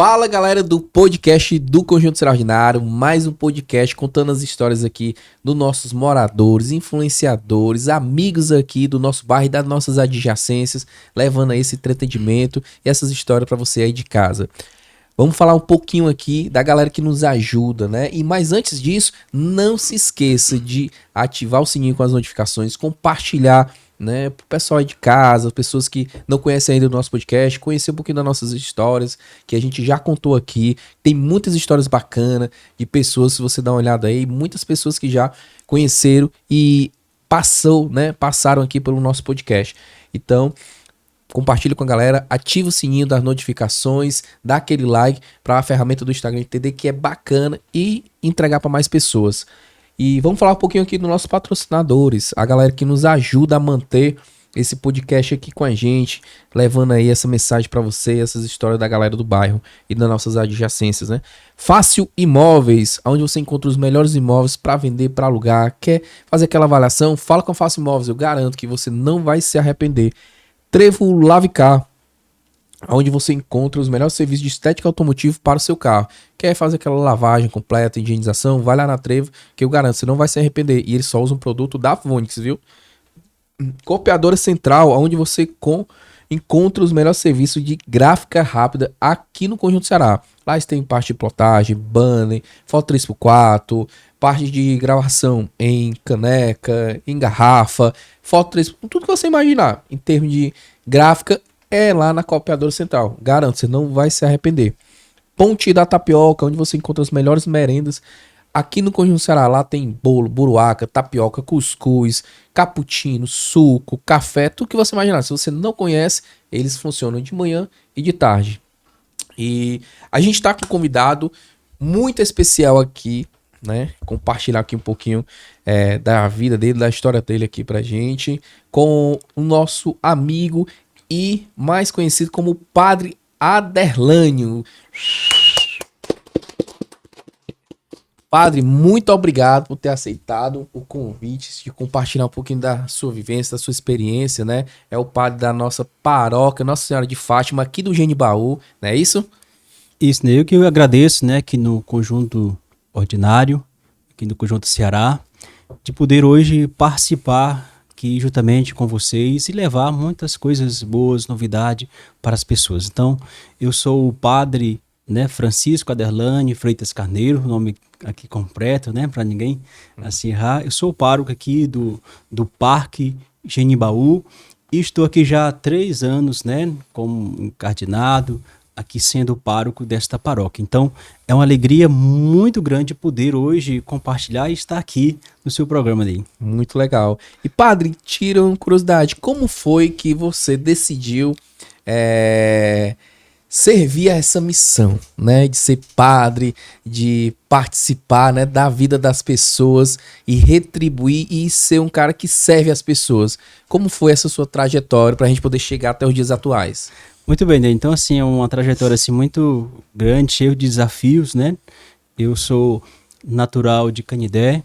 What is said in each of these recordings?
Fala galera do podcast do Conjunto Extraordinário, mais um podcast contando as histórias aqui dos nossos moradores, influenciadores, amigos aqui do nosso bairro e das nossas adjacências, levando aí esse entretenimento e essas histórias para você aí de casa. Vamos falar um pouquinho aqui da galera que nos ajuda, né? Mas antes disso, não se esqueça de ativar o sininho com as notificações, compartilhar, né, pro pessoal aí de casa, pessoas que não conhecem ainda o nosso podcast, conhecer um pouquinho das nossas histórias, que a gente já contou aqui. Tem muitas histórias bacanas de pessoas, se você dá uma olhada aí, muitas pessoas que já conheceram e passaram aqui pelo nosso podcast. Então, compartilha com a galera, ativa o sininho das notificações, dá aquele like para a ferramenta do Instagram entender que é bacana e entregar para mais pessoas. E vamos falar um pouquinho aqui dos nossos patrocinadores, a galera que nos ajuda a manter esse podcast aqui com a gente, levando aí essa mensagem para você, essas histórias da galera do bairro e das nossas adjacências, né? Fácil Imóveis, onde você encontra os melhores imóveis para vender, para alugar. Quer fazer aquela avaliação? Fala com a Fácil Imóveis, eu garanto que você não vai se arrepender. Trevo Lavicar, onde você encontra os melhores serviços de estética automotiva para o seu carro. Quer fazer aquela lavagem completa, higienização? Vai lá na Trevo, que eu garanto, você não vai se arrepender. E eles só usam um produto da Vonix, viu? Copiadora Central, onde você encontra os melhores serviços de gráfica rápida aqui no Conjunto Ceará. Lá você tem parte de plotagem, banner, foto 3x4, parte de gravação em caneca, em garrafa, foto 3, tudo que você imaginar em termos de gráfica é lá na Copiadora Central. Garanto, você não vai se arrepender. Ponte da Tapioca, onde você encontra as melhores merendas aqui no Conjunto Ceará. Lá tem bolo, buruaca, tapioca, cuscuz, cappuccino, suco, café, tudo que você imaginar. Se você não conhece, eles funcionam de manhã e de tarde. E a gente está com um convidado muito especial aqui, né? Compartilhar aqui um pouquinho da vida dele, da história dele aqui pra gente, com o nosso amigo e mais conhecido como Padre Aderlânio. Padre, muito obrigado por ter aceitado o convite de compartilhar um pouquinho da sua vivência, da sua experiência, né? É o padre da nossa paróquia, Nossa Senhora de Fátima, aqui do Genibaú, não é isso? Isso, né? Eu que agradeço, né, aqui no Conjunto Ordinário, aqui no Conjunto Ceará, de poder hoje participar aqui juntamente com vocês e levar muitas coisas boas, novidade para as pessoas. Então, eu sou o padre, né, Francisco Aderlânio Freitas Carneiro, nome aqui completo, né, para ninguém assim errar. Eu sou o pároco aqui do Parque Genibaú e estou aqui já há 3 anos, né, como encardinado, aqui sendo o pároco desta paróquia. Então, é uma alegria muito grande poder hoje compartilhar e estar aqui no seu programa aí. Muito legal. E padre, tira uma curiosidade, como foi que você decidiu servir a essa missão, né, de ser padre, de participar, né, da vida das pessoas e retribuir e ser um cara que serve as pessoas? Como foi essa sua trajetória para a gente poder chegar até os dias atuais? Muito bem, né? Então, assim, é uma trajetória assim, muito grande, cheia de desafios, né? Eu sou natural de Canidé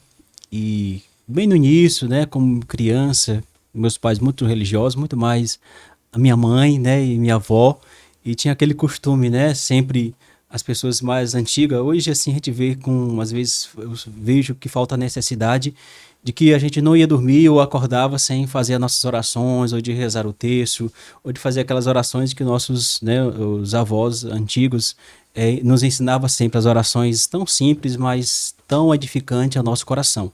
e bem no início, né, como criança, meus pais muito religiosos, muito mais a minha mãe, né, e minha avó, e tinha aquele costume, né, sempre as pessoas mais antigas, hoje assim a gente vê às vezes eu vejo que falta a necessidade de que a gente não ia dormir ou acordava sem fazer as nossas orações, ou de rezar o terço, ou de fazer aquelas orações que nossos, né, os avós antigos nos ensinavam sempre, as orações tão simples, mas tão edificantes ao nosso coração.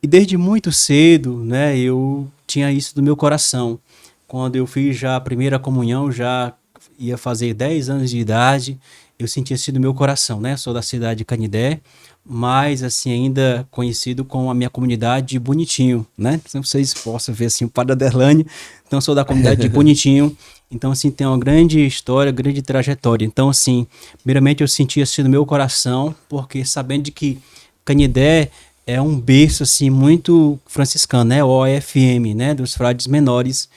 E desde muito cedo, né, eu tinha isso no meu coração. Quando eu fiz já a primeira comunhão, já ia fazer 10 anos de idade, eu sentia isso no meu coração, né? Sou da cidade de Canidé, mas assim ainda conhecido com a minha comunidade de Bonitinho, né? Se vocês possam ver assim o Padre Aderlânio, então sou da comunidade de Bonitinho, então assim tem uma grande história, grande trajetória. Então assim, primeiramente eu sentia assim no meu coração, porque sabendo de que Canidé é um berço assim muito franciscano, né? OFM, né? Dos frades menores.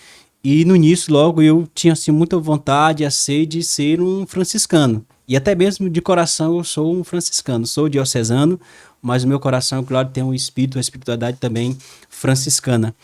E no início logo eu tinha assim muita vontade, a sede de ser um franciscano. E até mesmo de coração eu sou um franciscano, sou diocesano, mas o meu coração, claro, tem um espírito, uma espiritualidade também franciscana.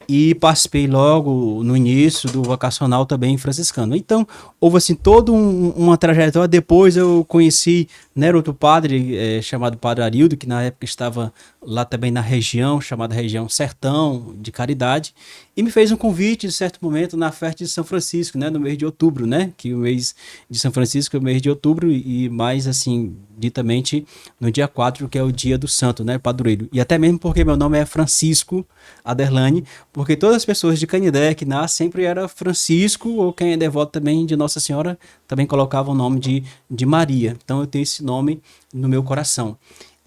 E participei logo no início do vocacional também franciscano. Então, houve assim toda uma trajetória. Depois eu conheci, né, outro padre chamado Padre Arildo, que na época estava lá também na região, chamada região Sertão, de Caridade, e me fez um convite, em certo momento, na festa de São Francisco, né, no mês de outubro, né, que o mês de São Francisco é o mês de outubro, e mais assim, ditamente, no dia 4, que é o dia do santo, né, padroeiro. E até mesmo porque meu nome é Francisco Aderlane, porque todas as pessoas de Canidé que nascem sempre era Francisco, ou quem é devoto também de Nossa Senhora, também colocava o nome de Maria. Então eu tenho esse nome no meu coração.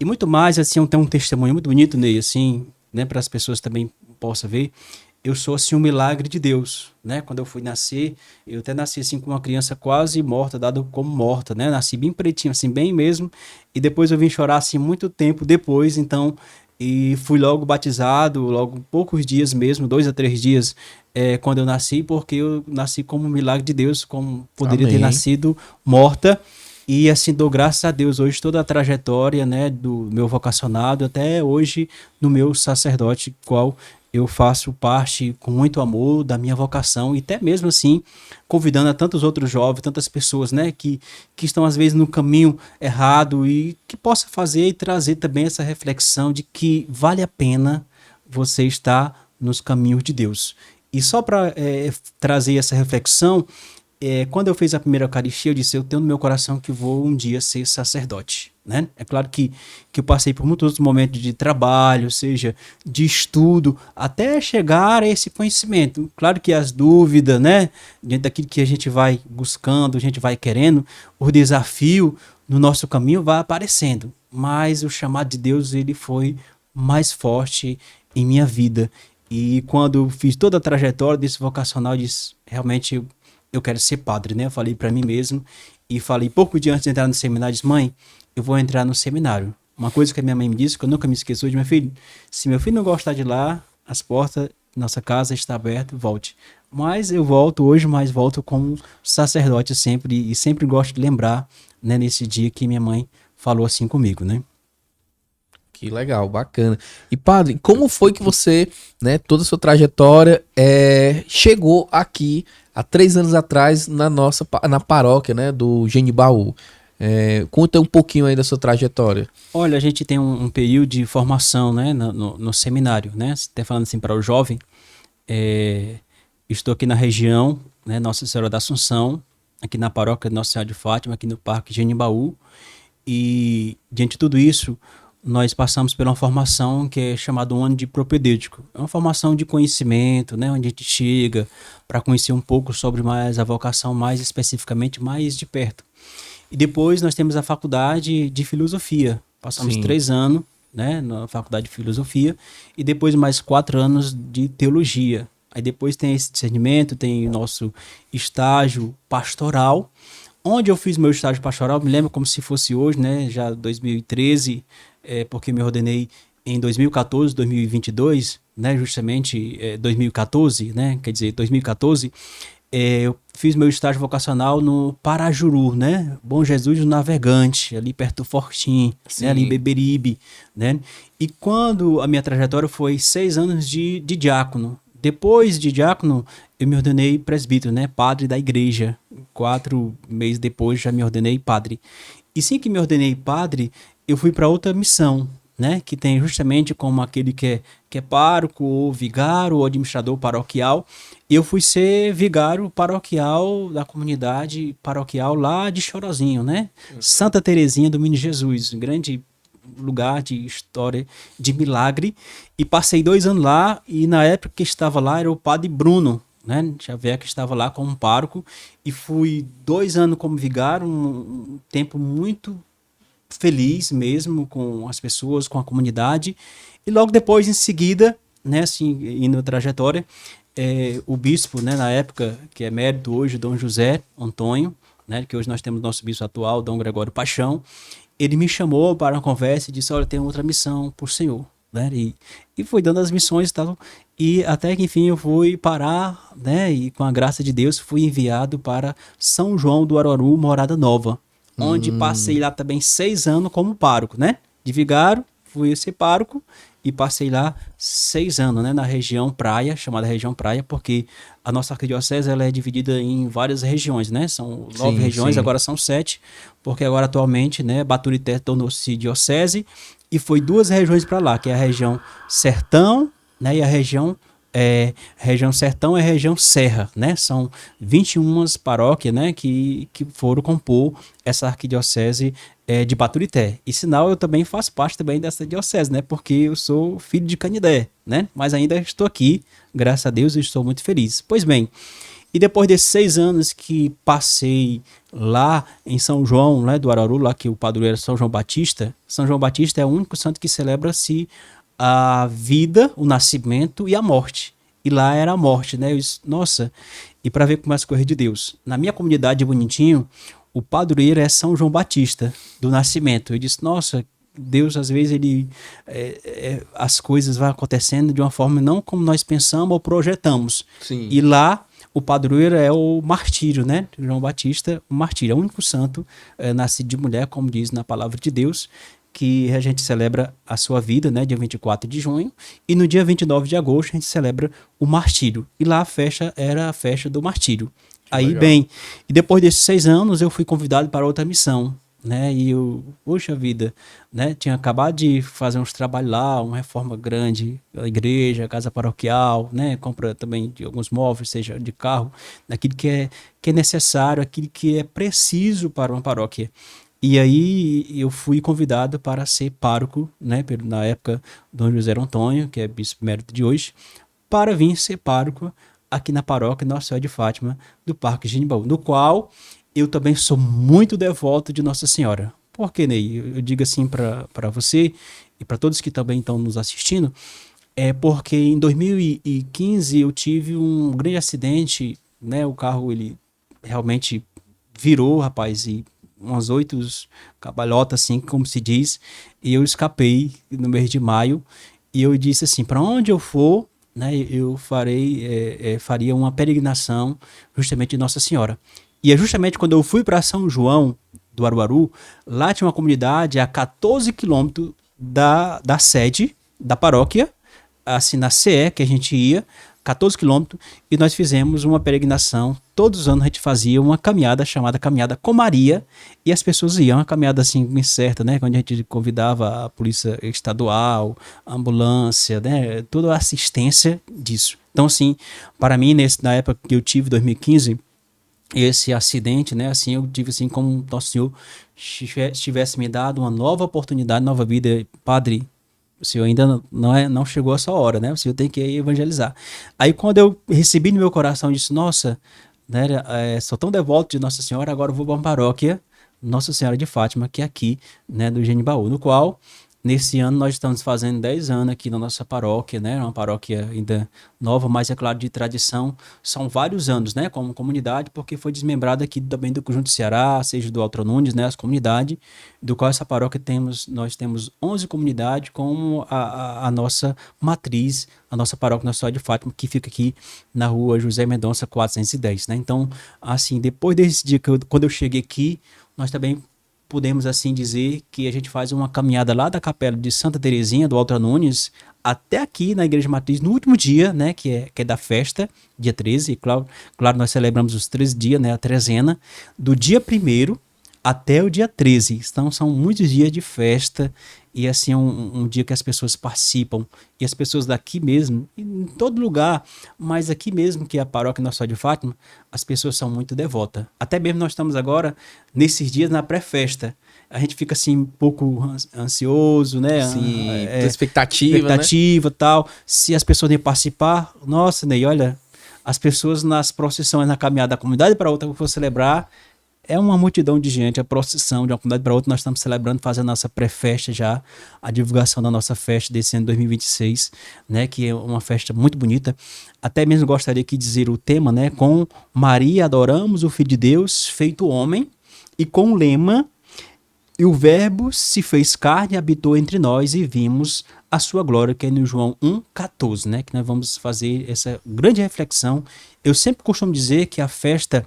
E muito mais, assim, eu tenho um testemunho muito bonito, Ney, assim, né, para as pessoas também possam ver. Eu sou, assim, um milagre de Deus, né? Quando eu fui nascer, eu até nasci, assim, com uma criança quase morta, dado como morta, né? Nasci bem pretinho, assim, bem mesmo. E depois eu vim chorar, assim, muito tempo depois, então... E fui logo batizado, logo poucos dias mesmo, 2 a 3 dias, quando eu nasci, porque eu nasci como um milagre de Deus, como poderia ter Amém. nascido morta. E assim, dou graças a Deus hoje toda a trajetória, né, do meu vocacionado, até hoje no meu sacerdote, qual eu faço parte com muito amor da minha vocação, e até mesmo assim, convidando a tantos outros jovens, tantas pessoas, né, que estão às vezes no caminho errado, e que possa fazer e trazer também essa reflexão de que vale a pena você estar nos caminhos de Deus. E só para trazer essa reflexão, quando eu fiz a primeira Eucaristia, eu disse, eu tenho no meu coração que vou um dia ser sacerdote, né? É claro que eu passei por muitos outros momentos de trabalho, seja de estudo, até chegar a esse conhecimento. Claro que as dúvidas, né? Diante daquilo que a gente vai buscando, a gente vai querendo, o desafio no nosso caminho vai aparecendo. Mas o chamado de Deus, ele foi mais forte em minha vida. E quando eu fiz toda a trajetória desse vocacional, eu disse, realmente eu quero ser padre, né? Eu falei para mim mesmo e falei pouco dia antes de entrar no seminário, disse, mãe, eu vou entrar no seminário. Uma coisa que a minha mãe me disse, que eu nunca me esqueço de meu filho, se meu filho não gostar de lá, as portas da nossa casa estão abertas, volte. Mas eu volto hoje, mas volto como sacerdote sempre, e sempre gosto de lembrar, né, nesse dia que minha mãe falou assim comigo, né? Que legal, bacana. E padre, como foi que você, né, toda a sua trajetória chegou aqui há 3 anos atrás na paróquia, né, do Genibaú? Conta um pouquinho aí da sua trajetória. Olha, a gente tem um período de formação, né, no seminário, né? Até falando assim para o jovem, estou aqui na região, né, Nossa Senhora da Assunção, aqui na paróquia de Nossa Senhora de Fátima, aqui no Parque Genibaú, e diante de tudo isso, nós passamos por uma formação que é chamada um ano de propedêutico. É uma formação de conhecimento, né, onde a gente chega para conhecer um pouco sobre mais a vocação, mais especificamente, mais de perto. E depois nós temos a faculdade de filosofia. Passamos Sim. 3 anos, né, na faculdade de filosofia, e depois mais 4 anos de teologia. Aí depois tem esse discernimento, tem o nosso estágio pastoral, onde eu fiz meu estágio pastoral, me lembro como se fosse hoje, né, já 2013, porque me ordenei em 2014, 2022, né, justamente 2014, né, quer dizer, 2014, eu fiz meu estágio vocacional no Parajuru, né, Bom Jesus do Navegante, ali perto do Fortim, né, ali em Beberibe, né, e quando a minha trajetória foi 6 anos de diácono. Depois de diácono, eu me ordenei presbítero, né, padre da igreja. 4 meses depois já me ordenei padre. E sim que me ordenei padre, eu fui para outra missão, né, que tem justamente como aquele que é pároco, ou vigário, ou administrador paroquial. E eu fui ser vigário paroquial da comunidade paroquial lá de Chorozinho, né, Santa Terezinha do Menino Jesus, um grande lugar de história de milagre, e passei 2 anos lá, e na época que estava lá era o padre Bruno, né, Xavier, que estava lá como pároco, e fui 2 anos como vigário, um tempo muito feliz mesmo com as pessoas, com a comunidade, e logo depois, em seguida, né, assim, indo na trajetória, o bispo, né, na época, que é emérito hoje, Dom José Antônio, né, que hoje nós temos nosso bispo atual, Dom Gregório Paixão, ele me chamou para uma conversa e disse, olha, tem outra missão por Senhor, né, e foi dando as missões e tal, e até que enfim eu fui parar, né, e com a graça de Deus fui enviado para São João do Aruaru, Morada Nova, onde passei lá também 6 anos como pároco, né, de vigário, fui ser pároco, e passei lá 6 anos, né, na região praia, chamada região praia, porque a nossa arquidiocese ela é dividida em várias regiões, né? São 9 Sim, regiões, sim. agora são 7, porque agora atualmente, né, Baturité tornou-se diocese e foi 2 regiões para lá, que é a região Sertão, né, e a região Sertão é a região Serra, né? São 21 paróquias, né, que foram compor essa arquidiocese de Baturité. E sinal, eu também faço parte também dessa diocese, né? Porque eu sou filho de Canidé, né? Mas ainda estou aqui, graças a Deus, e estou muito feliz. Pois bem, e depois desses 6 anos que passei lá em São João, né, do Araru, lá que o padroeiro era São João Batista é o único santo que celebra-se a vida, o nascimento e a morte. E lá era a morte, né? Eu disse, nossa, e para ver como é as coisas de Deus. Na minha comunidade de Bonitinho, o padroeiro é São João Batista, do nascimento. Eu disse, nossa, Deus às vezes as coisas vão acontecendo de uma forma não como nós pensamos ou projetamos. Sim. E lá o padroeiro é o martírio, né? João Batista, o martírio, é o único santo nascido de mulher, como diz na palavra de Deus, que a gente celebra a sua vida, né, dia 24 de junho, e no dia 29 de agosto a gente celebra o martírio. E lá a festa era a festa do martírio. Aí, legal. bem, e depois desses 6 anos eu fui convidado para outra missão, né, e eu, poxa vida, né, tinha acabado de fazer uns trabalhos lá, uma reforma grande, a igreja, a casa paroquial, né, compra também de alguns móveis, seja de carro, daquilo que é necessário, aquilo que é preciso para uma paróquia. E aí eu fui convidado para ser pároco, né, na época Dom José Antônio, que é bispo emérito de hoje, para vir ser pároco aqui na paróquia Nossa Senhora de Fátima do Parque Genibaú, no qual eu também sou muito devoto de Nossa Senhora. Por que, Ney? Eu digo assim para você e para todos que também estão nos assistindo, é porque em 2015 eu tive um grande acidente, né, o carro ele realmente virou, rapaz, e umas 8 cabalhotas, assim, como se diz, e eu escapei no mês de maio, e eu disse assim, para onde eu for, né, eu faria uma peregrinação justamente de Nossa Senhora. E é justamente quando eu fui para São João do Aruaru, lá tinha uma comunidade a 14 quilômetros da sede da paróquia, assim, na CE que a gente ia, 14 quilômetros, e nós fizemos uma peregrinação. Todos os anos a gente fazia uma caminhada chamada Caminhada com Maria, e as pessoas iam, uma caminhada assim, incerta, né? Quando a gente convidava a polícia estadual, a ambulância, né? Toda a assistência disso. Então, assim, para mim, na época que eu tive, 2015, esse acidente, né? Assim, eu tive assim, como Nosso Senhor tivesse me dado uma nova oportunidade, nova vida. Padre, o senhor ainda não chegou a sua hora, né? O senhor tem que evangelizar. Aí quando eu recebi no meu coração, eu disse, nossa, né, sou tão devoto de Nossa Senhora, agora eu vou para uma paróquia Nossa Senhora de Fátima, que é aqui, né, do Genibaú, no qual, nesse ano, nós estamos fazendo 10 anos aqui na nossa paróquia, né? Uma paróquia ainda nova, mas é claro, de tradição. São vários anos, né? Como comunidade, porque foi desmembrada aqui também do Conjunto Ceará, seja do Altro Nunes, né? As comunidades, do qual essa paróquia nós temos 11 comunidades, como a nossa matriz, a nossa paróquia Nossa Senhora de Fátima, que fica aqui na rua José Mendonça 410, né? Então, assim, depois desse dia, quando eu cheguei aqui, nós também podemos assim dizer que a gente faz uma caminhada lá da capela de Santa Terezinha do Altro Nunes até aqui na Igreja Matriz no último dia, né, que é da festa, dia 13, e claro, nós celebramos os 13 dias, né, a trezena, do dia 1º até o dia 13. Então são muitos dias de festa e assim um dia que as pessoas participam, e as pessoas daqui mesmo, em todo lugar, mas aqui mesmo que é a paróquia Nossa Senhora de Fátima, as pessoas são muito devotas. Até mesmo nós estamos agora nesses dias na pré-festa. A gente fica assim um pouco ansioso, né? Sim, expectativa, né? Tal. Se as pessoas nem participar, nossa, Ney, olha, as pessoas nas procissões, na caminhada da comunidade para outra, que for celebrar, é uma multidão de gente, a procissão de uma comunidade para outra. Nós estamos celebrando, fazendo a nossa pré-festa já, a divulgação da nossa festa desse ano 2026, né, que é uma festa muito bonita. Até mesmo gostaria aqui de dizer o tema, né, com Maria adoramos o Filho de Deus, feito homem, e com o lema, e o verbo se fez carne, habitou entre nós e vimos a sua glória, que é no João 1,14, né, que nós vamos fazer essa grande reflexão. Eu sempre costumo dizer que a festa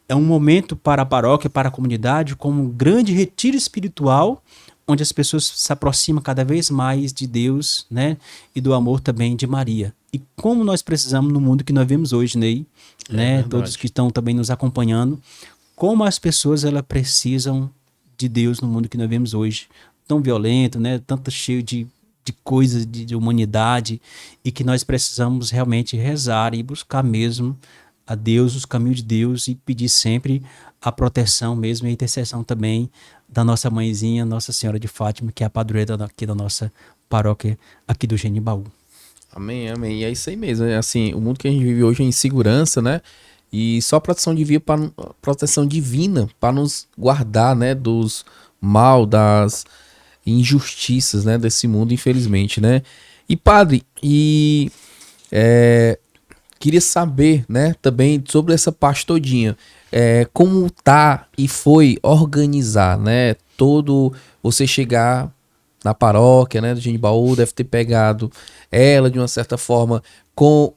é um momento para a paróquia, para a comunidade, como um grande retiro espiritual, onde as pessoas se aproximam cada vez mais de Deus, né? E do amor também de Maria. E como nós precisamos no mundo que nós vivemos hoje, Ney, né? verdade. Todos que estão também nos acompanhando, como as pessoas elas precisam de Deus no mundo que nós vivemos hoje, tão violento, né? Tanto cheio de coisas de humanidade, e que nós precisamos realmente rezar e buscar mesmo a Deus, os caminhos de Deus, e pedir sempre a proteção mesmo e a intercessão também da nossa mãezinha, Nossa Senhora de Fátima, que é a padroeira aqui da nossa paróquia aqui do Genibaú. Amém, amém. E é isso aí mesmo. É assim, o mundo que a gente vive hoje é insegurança, né? E só proteção divina para nos guardar, né, dos mal, das injustiças, né, desse mundo, infelizmente, né? E padre, queria saber, né, também sobre essa parte todinha, como tá e foi organizar, né, todo você chegar na paróquia, né, do Genibaú, deve ter pegado ela de uma certa forma com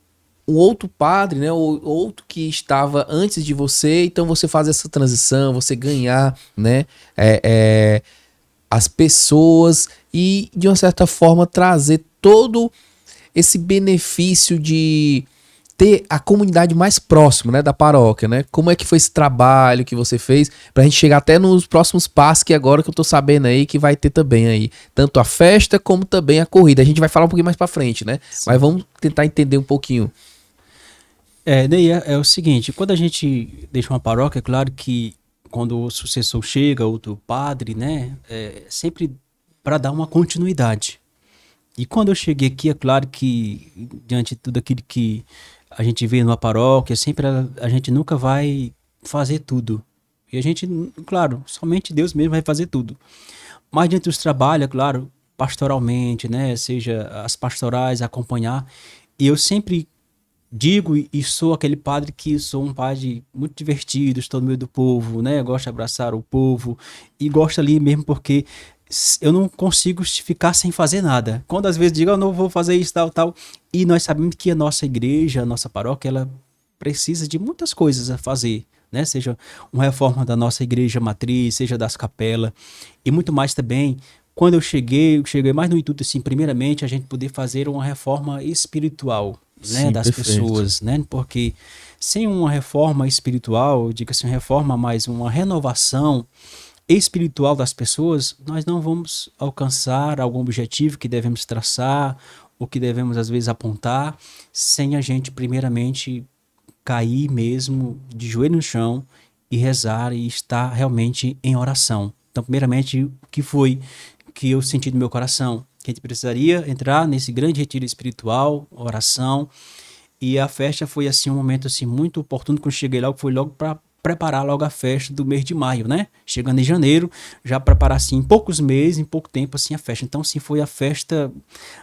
um outro padre, né, ou outro que estava antes de você, então você faz essa transição, você ganhar, né, as pessoas e de uma certa forma trazer todo esse benefício de ter a comunidade mais próxima, né, da paróquia, né? Como é que foi esse trabalho que você fez pra gente chegar até nos próximos passos que agora que eu tô sabendo aí que vai ter também aí, tanto a festa como também a corrida. A gente vai falar um pouquinho mais pra frente, né? Sim. Mas vamos tentar entender um pouquinho. Daí é o seguinte, quando a gente deixa uma paróquia, é claro que quando o sucessor chega, outro padre, né, sempre para dar uma continuidade. E quando eu cheguei aqui, é claro que diante de tudo aquilo que a gente vê numa paróquia, sempre a gente nunca vai fazer tudo. E a gente, claro, somente Deus mesmo vai fazer tudo. Mas diante dos trabalhos, é claro, pastoralmente, né, seja as pastorais, acompanhar, e eu sempre digo e sou aquele padre que sou um padre muito divertido, estou no meio do povo, né, gosto de abraçar o povo, e gosto ali mesmo porque eu não consigo ficar sem fazer nada. Quando às vezes digo, eu não vou fazer isso, tal, e nós sabemos que a nossa igreja, a nossa paróquia, ela precisa de muitas coisas a fazer, né? Seja uma reforma da nossa igreja matriz, seja das capelas, e muito mais também. Quando eu cheguei mais no intuito, assim, primeiramente, a gente poder fazer uma reforma espiritual, né, Sim, das perfeito. pessoas, né? Porque sem uma reforma espiritual, diga assim, uma reforma, mais uma renovação espiritual das pessoas, nós não vamos alcançar algum objetivo que devemos traçar ou que devemos às vezes apontar sem a gente primeiramente cair mesmo de joelho no chão e rezar e estar realmente em oração. Então, primeiramente, o que foi que eu senti no meu coração? Que a gente precisaria entrar nesse grande retiro espiritual, oração, e a festa foi assim um momento assim muito oportuno. Quando eu cheguei lá, foi logo para preparar logo a festa do mês de maio, né? Chegando em janeiro, já preparar assim em poucos meses, em pouco tempo assim a festa. Então assim foi a festa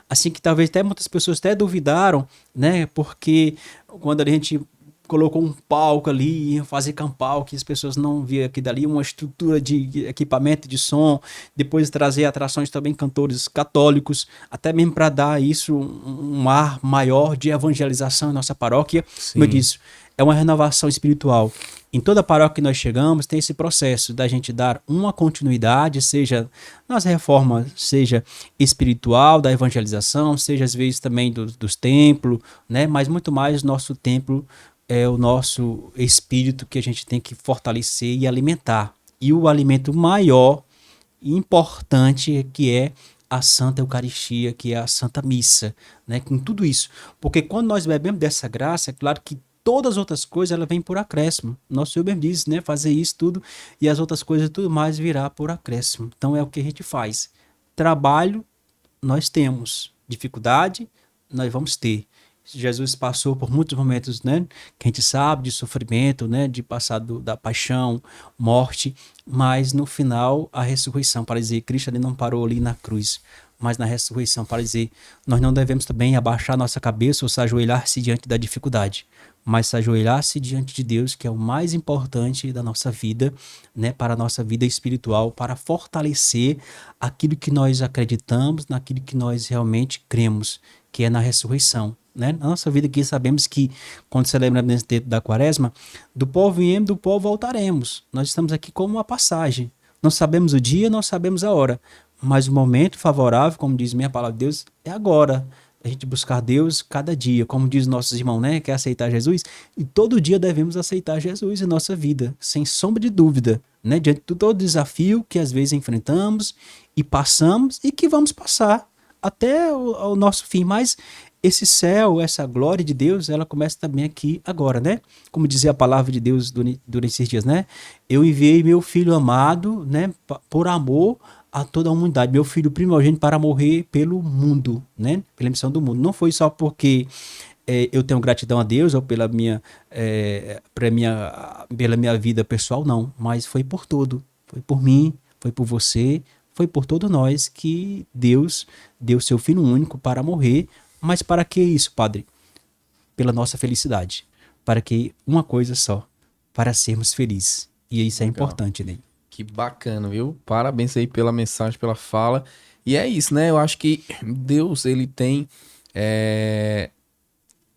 assim que talvez até muitas pessoas até duvidaram, né? Porque quando a gente colocou um palco ali, ia fazer campal, que as pessoas não viam aqui dali, uma estrutura de equipamento de som, depois trazer atrações também, cantores católicos, até mesmo para dar isso um ar maior de evangelização em nossa paróquia. Sim. Como eu disse, é uma renovação espiritual. Em toda paróquia que nós chegamos, tem esse processo da gente dar uma continuidade, seja nas reformas, seja espiritual, da evangelização, seja às vezes também dos templos, né? Mas muito mais nosso templo é o nosso espírito que a gente tem que fortalecer e alimentar. E o alimento maior e importante que é a Santa Eucaristia, que é a Santa Missa, né? Com tudo isso. Porque quando nós bebemos dessa graça, é claro que todas as outras coisas ela vem por acréscimo. Nosso Senhor bem diz, né? Fazer isso tudo e as outras coisas tudo mais virá por acréscimo. Então é o que a gente faz. Trabalho nós temos, dificuldade nós vamos ter. Jesus passou por muitos momentos, né, que a gente sabe, de sofrimento, né, de passar da paixão, morte, mas no final a ressurreição, para dizer, Cristo ele não parou ali na cruz, mas na ressurreição, para dizer, nós não devemos também abaixar nossa cabeça ou se ajoelhar-se diante da dificuldade, mas se ajoelhar-se diante de Deus, que é o mais importante da nossa vida, né, para a nossa vida espiritual, para fortalecer aquilo que nós acreditamos, naquilo que nós realmente cremos, que é na ressurreição. Né? Na nossa vida aqui sabemos que quando celebramos nesse tempo da quaresma, do pó viemos, do pó voltaremos. Nós estamos aqui como uma passagem. Não sabemos o dia, não sabemos a hora, mas o momento favorável, como diz minha palavra de Deus, é agora. A gente buscar Deus cada dia, como diz nossos irmãos, né? Quer aceitar Jesus? E todo dia devemos aceitar Jesus em nossa vida, sem sombra de dúvida, né? Diante de todo desafio que às vezes enfrentamos e passamos e que vamos passar até o nosso fim. Mas esse céu, essa glória de Deus, ela começa também aqui agora, né? Como dizia a palavra de Deus durante esses dias, né? Eu enviei meu filho amado, né? Por amor a toda a humanidade, meu filho primogênito para morrer pelo mundo, né? Pela missão do mundo. Não foi só porque eu tenho gratidão a Deus ou pela minha vida pessoal, não. Mas foi por todo. Foi por mim, foi por você, foi por todos nós que Deus deu seu Filho único para morrer. Mas para que isso, Padre? Pela nossa felicidade. Para que uma coisa só, para sermos felizes. E isso é importante, né? Que bacana, viu? Parabéns aí pela mensagem, pela fala. E é isso, né? Eu acho que Deus, ele tem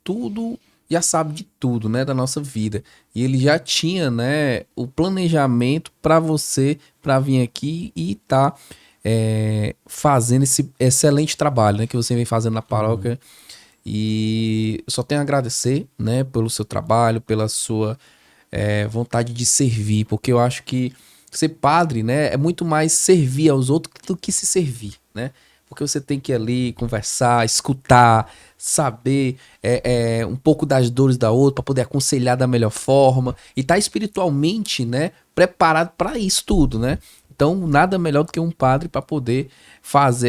tudo, já sabe de tudo, né? Da nossa vida. E ele já tinha, né? O planejamento para você, para vir aqui e tá fazendo esse excelente trabalho, né? Que você vem fazendo na paróquia. E eu só tenho a agradecer, né? Pelo seu trabalho, pela sua vontade de servir. Porque eu acho que ser padre, né, é muito mais servir aos outros do que se servir, né? Porque você tem que ir ali conversar, escutar, saber um pouco das dores da outra para poder aconselhar da melhor forma e estar espiritualmente, né, preparado para isso tudo, né? Então, nada melhor do que um padre para poder fazer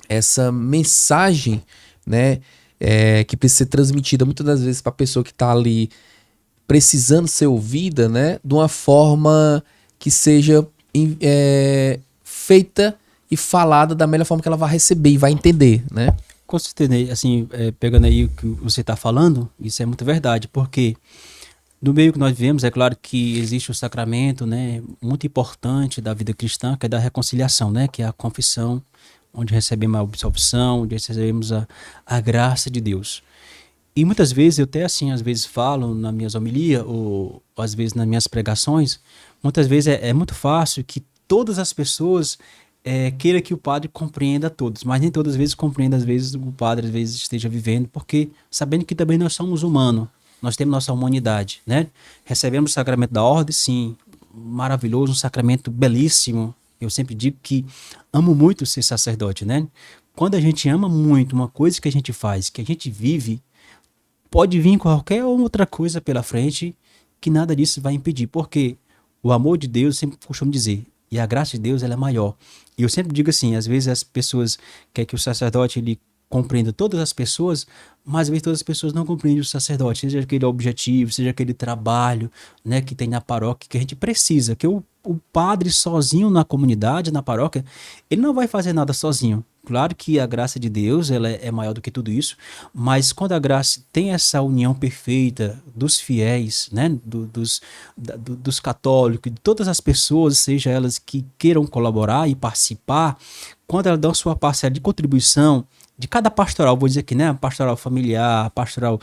essa mensagem, né, que precisa ser transmitida muitas das vezes para a pessoa que está ali precisando ser ouvida, né, de uma forma que seja feita e falada da melhor forma que ela vai receber e vai entender, né? Com certeza, assim, pegando aí o que você está falando, isso é muito verdade, porque no meio que nós vivemos, é claro que existe o sacramento, né, muito importante da vida cristã, que é da reconciliação, né, que é a confissão, onde recebemos a absolvição, onde recebemos a graça de Deus. E muitas vezes, eu até assim, às vezes falo nas minhas homilias, ou às vezes nas minhas pregações, muitas vezes é muito fácil que todas as pessoas queiram que o padre compreenda todos, mas nem todas as vezes compreenda, às vezes o padre às vezes esteja vivendo, porque sabendo que também nós somos humanos, nós temos nossa humanidade, né? Recebemos o sacramento da ordem, sim, maravilhoso, um sacramento belíssimo. Eu sempre digo que amo muito ser sacerdote, né? Quando a gente ama muito uma coisa que a gente faz, que a gente vive, pode vir qualquer outra coisa pela frente que nada disso vai impedir, porque o amor de Deus, sempre costumo dizer, e a graça de Deus ela é maior. E eu sempre digo assim, às vezes as pessoas querem que o sacerdote ele compreenda todas as pessoas, mas às vezes todas as pessoas não compreendem o sacerdote, seja aquele objetivo, seja aquele trabalho, né, que tem na paróquia, que a gente precisa, que o padre sozinho na comunidade, na paróquia, ele não vai fazer nada sozinho. Claro que a graça de Deus ela é maior do que tudo isso, mas quando a graça tem essa união perfeita dos fiéis, né, dos católicos, de todas as pessoas, seja elas que queiram colaborar e participar, quando elas dão sua parcela de contribuição, de cada pastoral, vou dizer aqui, né? Pastoral familiar, pastoral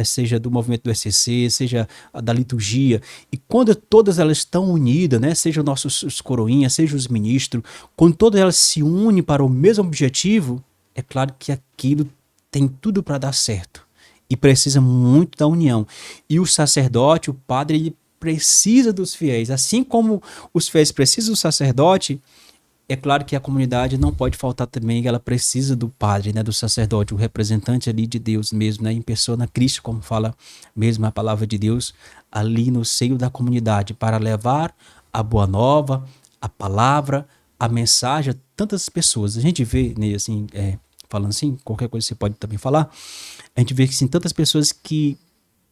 seja do movimento do ECC, seja da liturgia, e quando todas elas estão unidas, né? Seja os nossos coroinhas, seja os ministros, quando todas elas se unem para o mesmo objetivo, é claro que aquilo tem tudo para dar certo e precisa muito da união. E o sacerdote, o padre, ele precisa dos fiéis, assim como os fiéis precisam do sacerdote. É claro que a comunidade não pode faltar também, ela precisa do padre, né, do sacerdote, o representante ali de Deus mesmo, né, em pessoa, na Cristo, como fala mesmo a palavra de Deus, ali no seio da comunidade, para levar a boa nova, a palavra, a mensagem a tantas pessoas. A gente vê, né, assim, falando assim, qualquer coisa você pode também falar, a gente vê que sim, tantas pessoas que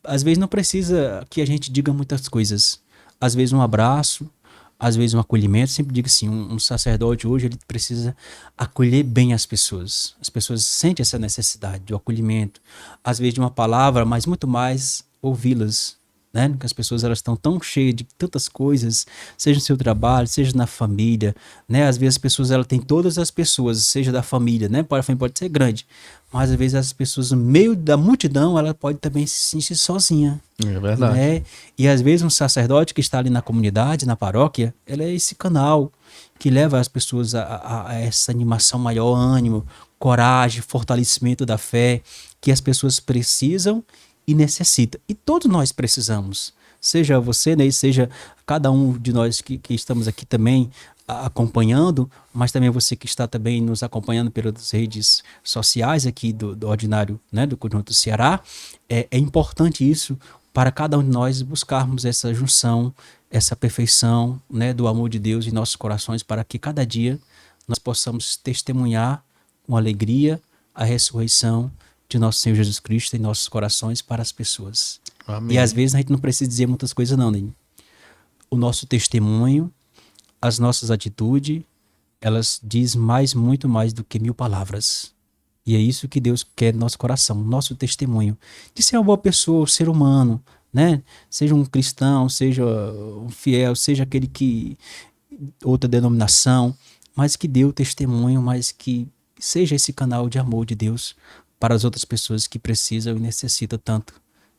às vezes não precisa que a gente diga muitas coisas, às vezes um abraço, às vezes um acolhimento. Sempre digo assim, um sacerdote hoje ele precisa acolher bem as pessoas sentem essa necessidade do acolhimento, às vezes de uma palavra, mas muito mais ouvi-las, né? Que as pessoas elas estão tão cheias de tantas coisas, seja no seu trabalho, seja na família, né? Às vezes as pessoas elas têm todas as pessoas, seja da família, né? Pode ser grande, mas às vezes as pessoas no meio da multidão, ela pode também se sentir sozinha. É verdade. Né? E às vezes um sacerdote que está ali na comunidade, na paróquia, ele é esse canal que leva as pessoas a essa animação, maior ânimo, coragem, fortalecimento da fé que as pessoas precisam e necessitam. E todos nós precisamos. Seja você, né, seja cada um de nós que estamos aqui também acompanhando, mas também você que está também nos acompanhando pelas redes sociais aqui do Ordinário, né, do Conjunto Ceará. É importante isso para cada um de nós buscarmos essa junção, essa perfeição, né, do amor de Deus em nossos corações, para que cada dia nós possamos testemunhar com alegria a ressurreição de nosso Senhor Jesus Cristo em nossos corações para as pessoas. Amém. E às vezes a gente não precisa dizer muitas coisas não, né? O nosso testemunho, as nossas atitudes, elas dizem muito mais do que 1000 palavras. E é isso que Deus quer no nosso coração, nosso testemunho. De ser uma boa pessoa, um ser humano, né? Seja um cristão, seja um fiel, seja aquele que... outra denominação, mas que dê o testemunho, mas que seja esse canal de amor de Deus para as outras pessoas que precisam e necessitam tanto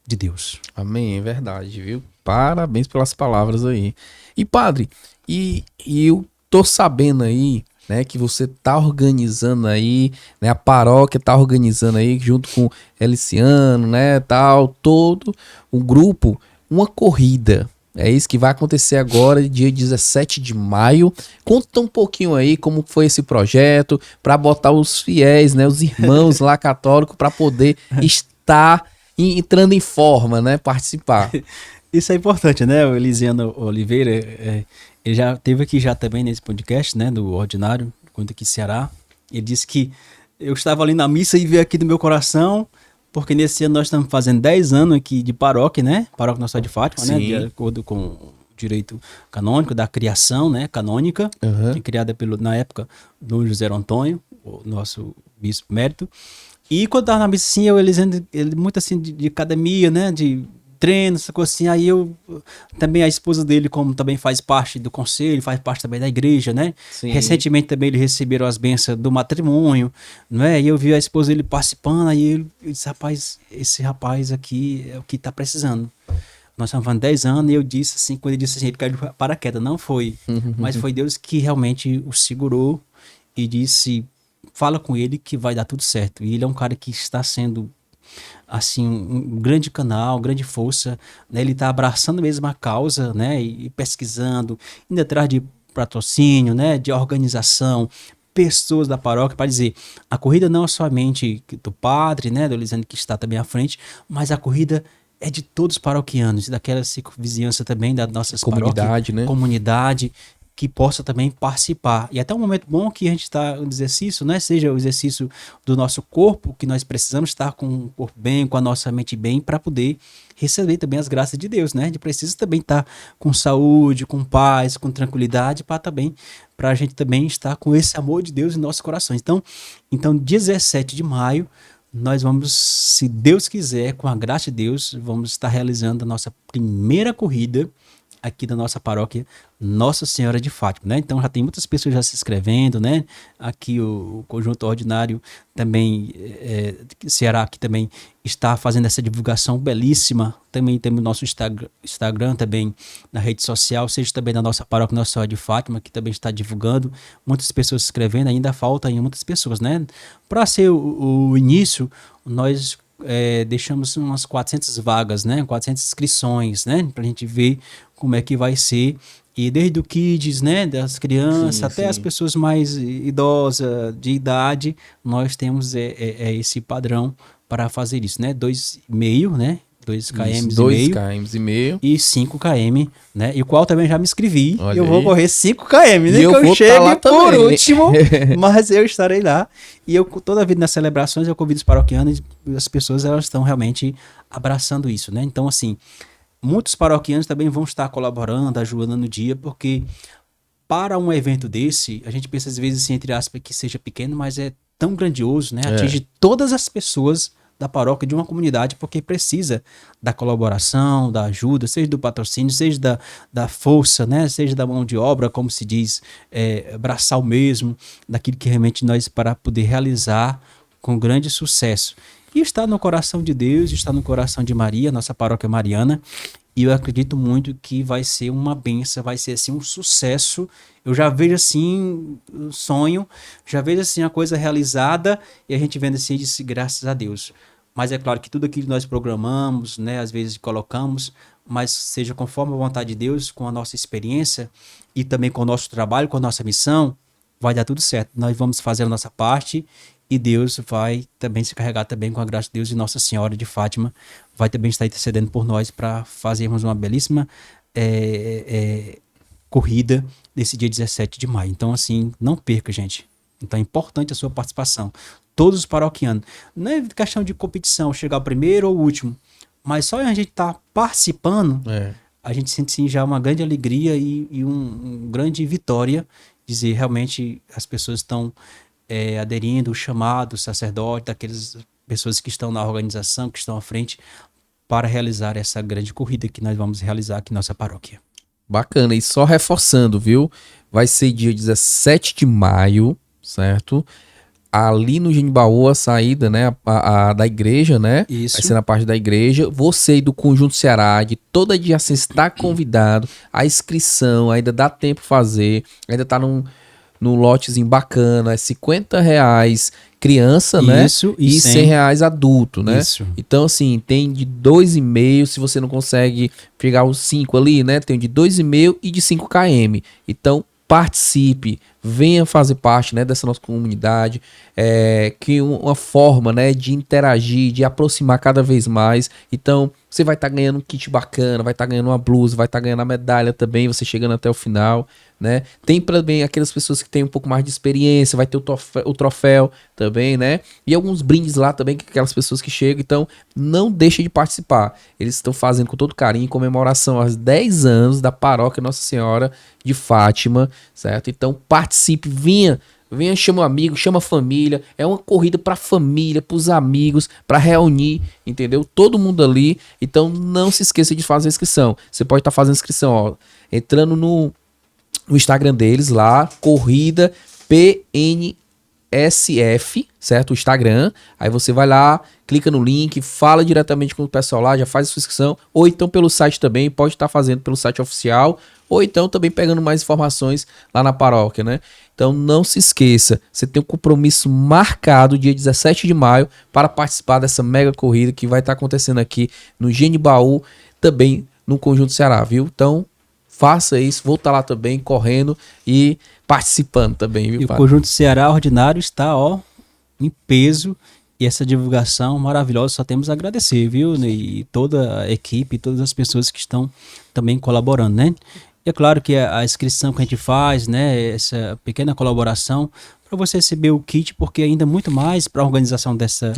de Deus. Amém, é verdade, viu? Parabéns pelas palavras aí. E padre, e eu tô sabendo aí, né, que você tá organizando aí, né, a paróquia tá organizando aí, junto com Eliciano, né, tal, todo o grupo, uma corrida. É isso que vai acontecer agora, dia 17 de maio. Conta um pouquinho aí como foi esse projeto, para botar os fiéis, né, os irmãos lá católicos, para poder estar entrando em forma, né, participar. Isso é importante, né? O Elisiano Oliveira, ele já esteve aqui já também nesse podcast, né, do Ordinário, quando aqui em Ceará. Ele disse que eu estava ali na missa e veio aqui do meu coração, porque nesse ano nós estamos fazendo 10 anos aqui de paróquia, né? Paróquia Nossa Senhora de Fátima, né? De acordo com o direito canônico da criação, né? Canônica, criada na época do José Antônio, o nosso bispo emérito. E quando estava na missa, assim, ele muito assim de academia, né? De treino, essa coisa assim. Aí eu também, a esposa dele, como também faz parte do conselho, faz parte também da igreja, né? Sim. Recentemente também eles receberam as bênçãos do matrimônio, não é? E eu vi a esposa dele participando, aí eu disse, rapaz, esse rapaz aqui é o que tá precisando. Nós estamos falando 10 anos, e eu disse assim, quando ele disse assim, ele caiu de paraquedas, não foi. Mas foi Deus que realmente o segurou e disse, fala com ele que vai dar tudo certo. E ele é um cara que está sendo assim, um grande canal, grande força, né? Ele está abraçando mesmo a causa, né? E pesquisando, indo atrás de patrocínio, né? De organização, pessoas da paróquia, para dizer, a corrida não é somente do padre, né? Do Elisandro que está também à frente, mas a corrida é de todos os paroquianos, daquela vizinhança também das nossas comunidade, paróquias, né? Comunidade, que possa também participar. E até um momento bom que a gente está no exercício, né? Seja o exercício do nosso corpo, que nós precisamos estar com o corpo bem, com a nossa mente bem, para poder receber também as graças de Deus, né? A gente precisa também estar com saúde, com paz, com tranquilidade, para a gente também estar com esse amor de Deus em nossos corações. Então 17 de maio, nós vamos, se Deus quiser, com a graça de Deus, vamos estar realizando a nossa primeira corrida aqui da nossa paróquia Nossa Senhora de Fátima, né? Então já tem muitas pessoas já se inscrevendo, né? Aqui o Conjunto Ordinário também, Ceará aqui também está fazendo essa divulgação belíssima. Também temos o nosso Instagram também na rede social, seja também da nossa paróquia Nossa Senhora de Fátima, que também está divulgando. Muitas pessoas se inscrevendo, ainda faltam muitas pessoas, né? Para ser o início, nós deixamos umas 400 vagas, né? 400 inscrições, né? Pra gente ver como é que vai ser. E desde o kids, né? Das crianças até as pessoas mais idosas, de idade, nós temos esse padrão para fazer isso, né? 2,5, né? 2 km e meio e 5 km, né? E o qual também já me inscrevi. Olha eu vou aí. correr 5 km, né? E eu que eu vou chegue lá por também. último, mas eu estarei lá. E eu, toda vida nas celebrações, eu convido os paroquianos e as pessoas, elas estão realmente abraçando isso, né? Então, assim, muitos paroquianos também vão estar colaborando, ajudando no dia, porque para um evento desse, a gente pensa às vezes, assim, entre aspas, que seja pequeno, mas é tão grandioso, né? Atinge todas as pessoas da paróquia, de uma comunidade, porque precisa da colaboração, da ajuda, seja do patrocínio, seja da força, né? Seja da mão de obra, como se diz, braçal mesmo, daquilo que realmente nós, para poder realizar com grande sucesso. E está no coração de Deus, está no coração de Maria, nossa paróquia mariana, e eu acredito muito que vai ser uma benção, vai ser assim um sucesso. Eu já vejo assim um sonho, já vejo assim a coisa realizada e a gente vendo assim, disse, graças a Deus. Mas é claro que tudo aquilo que nós programamos, né, às vezes colocamos, mas seja conforme a vontade de Deus, com a nossa experiência e também com o nosso trabalho, com a nossa missão, vai dar tudo certo. Nós vamos fazer a nossa parte e Deus vai também se carregar também com a graça de Deus e Nossa Senhora de Fátima vai também estar intercedendo por nós para fazermos uma belíssima corrida nesse dia 17 de maio. Então, assim, não perca, gente. Então é importante a sua participação. Todos os paroquianos. Não é questão de competição, chegar o primeiro ou o último, mas só a gente estar participando, a gente sente sim já uma grande alegria e uma grande vitória, dizer realmente as pessoas estão aderindo o chamado, o sacerdote, daquelas pessoas que estão na organização, que estão à frente, para realizar essa grande corrida que nós vamos realizar aqui em nossa paróquia. Bacana, e só reforçando, viu? Vai ser dia 17 de maio, certo? Ali no Genibaú, a saída, né, da igreja, né? Isso. Vai ser na parte da igreja. Você do Conjunto Ceará, de toda a adjacência, está convidado. A inscrição, ainda dá tempo fazer, ainda tá num lotezinho bacana, é R$50 criança, né? Isso, E R$100 adulto, né? Isso. Então, assim, tem de 2,5, se você não consegue pegar os 5 ali, né? Tem de 2,5 e de 5 km. Então, participe, venha fazer parte, né, dessa nossa comunidade, que uma forma, né, de interagir, de aproximar cada vez mais. Então, você vai estar ganhando um kit bacana, vai estar ganhando uma blusa, vai estar ganhando a medalha também, você chegando até o final, né? Tem também aquelas pessoas que têm um pouco mais de experiência, vai ter o troféu também, né? E alguns brindes lá também, que aquelas pessoas que chegam. Então, não deixe de participar. Eles estão fazendo com todo carinho, em comemoração aos 10 anos da paróquia Nossa Senhora de Fátima, certo? Então, participe, venha, chama um amigo, chama a família. É uma corrida para a família, para os amigos, para reunir, entendeu? Todo mundo ali. Então não se esqueça de fazer a inscrição. Você pode estar fazendo inscrição, ó, entrando no Instagram deles lá, Corrida PNSF, certo? O Instagram. Aí você vai lá, clica no link, fala diretamente com o pessoal lá, já faz a sua inscrição. Ou então pelo site também, pode estar fazendo pelo site oficial. Ou então também pegando mais informações lá na paróquia, né? Então não se esqueça, você tem um compromisso marcado dia 17 de maio para participar dessa mega corrida que vai estar acontecendo aqui no Genibaú, também no Conjunto Ceará, viu? Então faça isso, vou estar lá também correndo e participando também, viu? E o Conjunto Ceará Ordinário está, ó, em peso. E essa divulgação maravilhosa, só temos a agradecer, viu? E toda a equipe, todas as pessoas que estão também colaborando, né? E é claro que a inscrição que a gente faz, né? Essa pequena colaboração para você receber o kit, porque ainda muito mais para a organização dessa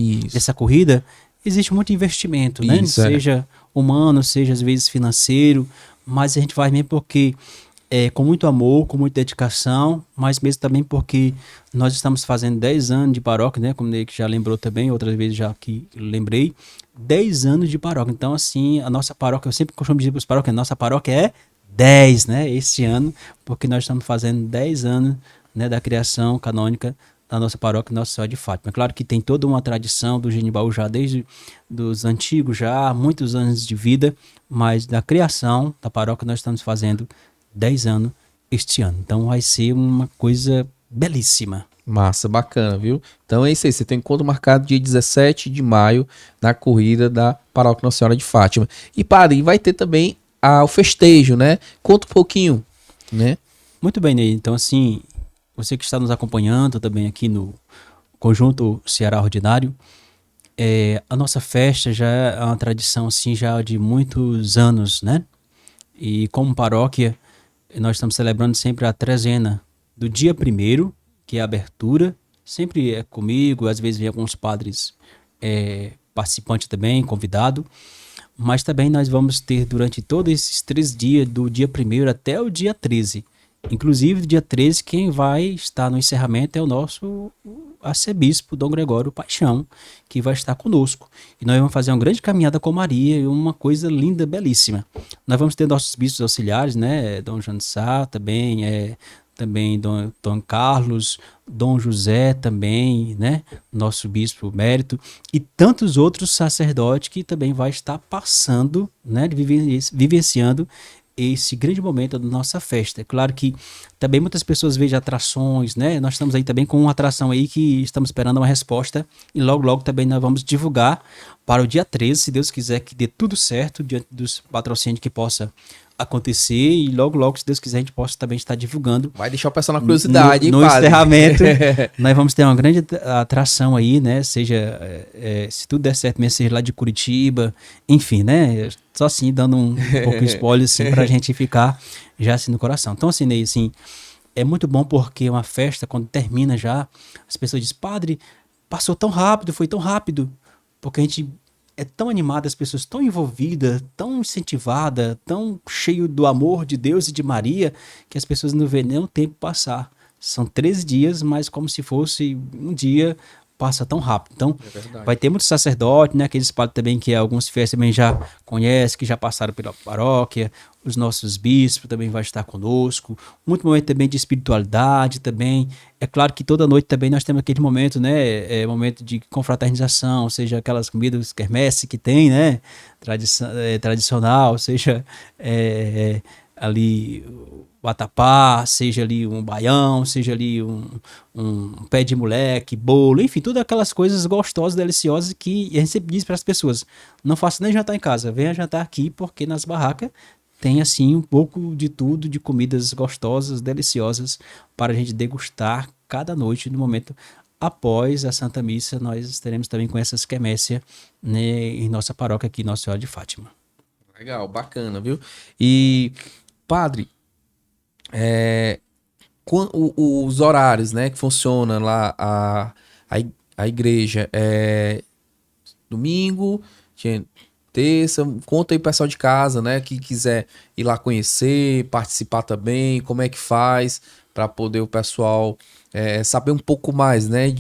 corrida, existe muito investimento, né? Seja humano, seja às vezes financeiro, mas a gente faz mesmo porque com muito amor, com muita dedicação, mas mesmo também porque nós estamos fazendo 10 anos de paróquia, né? Como ele já lembrou também, outras vezes já que lembrei, 10 anos de paróquia. Então, assim, a nossa paróquia, eu sempre costumo dizer para os paróquias, nossa paróquia é 10, né? Esse ano, porque nós estamos fazendo 10 anos, né, da criação canônica da nossa paróquia Nossa Senhora de Fátima. Claro que tem toda uma tradição do Genibaú já desde dos antigos, já há muitos anos de vida, mas da criação da paróquia nós estamos fazendo 10 anos este ano. Então vai ser uma coisa belíssima. Massa, bacana, viu? Então é isso aí, você tem encontro marcado dia 17 de maio na corrida da Paróquia Nossa Senhora de Fátima. E padre, vai ter também o festejo, né? Conta um pouquinho, né? Muito bem, Ney. Então assim, você que está nos acompanhando também aqui no Conjunto Ceará Ordinário, a nossa festa já é uma tradição assim já de muitos anos, né? E como paróquia, nós estamos celebrando sempre a trezena do dia 1º, que é a abertura, sempre é comigo, às vezes vem alguns padres participantes também, convidado, mas também nós vamos ter durante todos esses 3 dias, do dia 1º até o dia 13. Inclusive, dia 13, quem vai estar no encerramento é o nosso arcebispo Dom Gregório Paixão, que vai estar conosco. E nós vamos fazer uma grande caminhada com Maria, e uma coisa linda, belíssima. Nós vamos ter nossos bispos auxiliares, né? Dom João de Sá também, também Dom Carlos, Dom José também, né? Nosso bispo mérito, e tantos outros sacerdotes que também vai estar passando, né? Vivenciando esse grande momento da nossa festa. É claro que também muitas pessoas veem atrações, né? Nós estamos aí também com uma atração aí que estamos esperando uma resposta, e logo logo também nós vamos divulgar para o dia 13, se Deus quiser que dê tudo certo, diante dos patrocínios que possa acontecer, e logo logo, se Deus quiser, a gente possa também estar divulgando. Vai deixar o pessoal na curiosidade, hein, no padre? encerramento, nós vamos ter uma grande atração aí, né? Seja, se tudo der certo mesmo, seja lá de Curitiba, enfim, né? Só assim, dando um pouco de spoiler, assim, pra gente ficar já assim no coração. Então, assim, Ney, assim, é muito bom porque uma festa, quando termina já, as pessoas dizem, padre, passou tão rápido, foi tão rápido, porque a gente é tão animada, as pessoas tão envolvidas, tão incentivadas, tão cheio do amor de Deus e de Maria, que as pessoas não vêem nem o tempo passar. São 13 dias, mas como se fosse um dia, passa tão rápido. Então, vai ter muitos sacerdotes, né? Aqueles padres também que alguns fiéis também já conhecem, que já passaram pela paróquia, os nossos bispos também vão estar conosco, muito momento também de espiritualidade também. É claro que toda noite também nós temos aquele momento, né? Momento de confraternização, seja aquelas comidas quermesse que tem, né? Tradicional, seja ali vatapá, seja ali um baião, seja ali um pé de moleque, bolo, enfim, todas aquelas coisas gostosas, deliciosas que a gente sempre diz para as pessoas, não faça nem jantar em casa, venha jantar aqui, porque nas barracas tem assim um pouco de tudo, de comidas gostosas, deliciosas, para a gente degustar cada noite no momento. Após a Santa Missa, nós estaremos também com essas quermesses, né, em nossa paróquia aqui, Nossa Senhora de Fátima. Legal, bacana, viu? E, padre, os horários, né, que funciona lá a igreja domingo, terça, conta aí pro pessoal de casa, né, que quiser ir lá conhecer, participar também, como é que faz para poder o pessoal saber um pouco mais, né,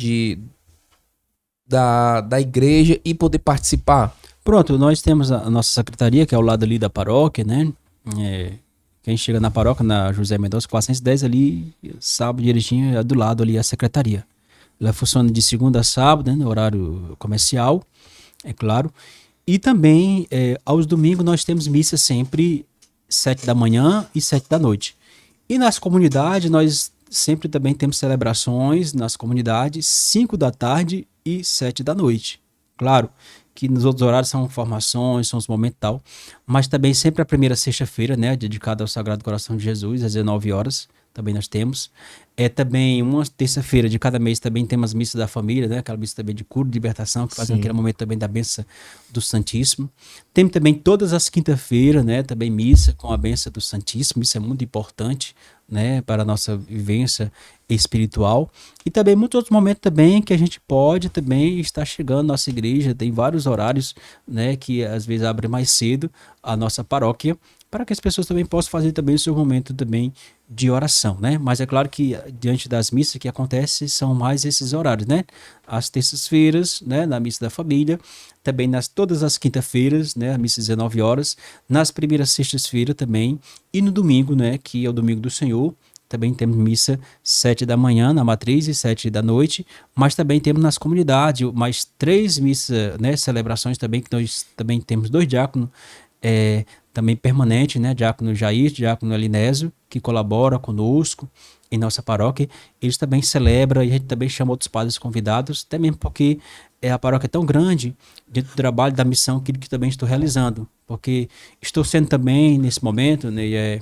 da igreja e poder participar. Pronto, nós temos a nossa secretaria, que é ao lado ali da paróquia, né? Quem chega na paróquia, na José Mendonça 410, ali, sábado direitinho, é do lado ali a secretaria. Ela funciona de segunda a sábado, né, no horário comercial, é claro. E também, aos domingos, nós temos missa sempre 7 da manhã e 7 da noite. E nas comunidades, nós sempre também temos celebrações nas comunidades, 5 da tarde e 7 da noite. Claro que nos outros horários são formações, são os momentos e tal, mas também sempre a primeira sexta-feira, né, dedicada ao Sagrado Coração de Jesus, às 19 horas, também nós temos. Também uma terça-feira de cada mês também temos missa da família, né, aquela missa também de cura, de libertação, que fazem aquele momento também da bênção do Santíssimo. Temos também todas as quinta-feiras, né, também missa com a bênção do Santíssimo, isso é muito importante, né, para a nossa vivência espiritual. E também muitos outros momentos também que a gente pode também estar chegando à nossa igreja, tem vários horários, né, que às vezes abre mais cedo a nossa paróquia, para que as pessoas também possam fazer também o seu momento também de oração, né? Mas é claro que diante das missas que acontecem são mais esses horários, né? Às terças-feiras, né, na missa da família, também todas as quinta-feiras, né, a missa 19 horas, nas primeiras sextas-feiras também, e no domingo, né, que é o domingo do Senhor, também temos missa 7 da manhã na matriz e 7 da noite, mas também temos nas comunidades mais 3 missas, né, celebrações também, que nós também temos 2 diáconos, também permanente, né, diácono Jair, diácono Elinésio, que colabora conosco em nossa paróquia. Eles também celebram e a gente também chama outros padres convidados, até mesmo porque a paróquia é tão grande dentro do trabalho da missão que também estou realizando, porque estou sendo também nesse momento, né,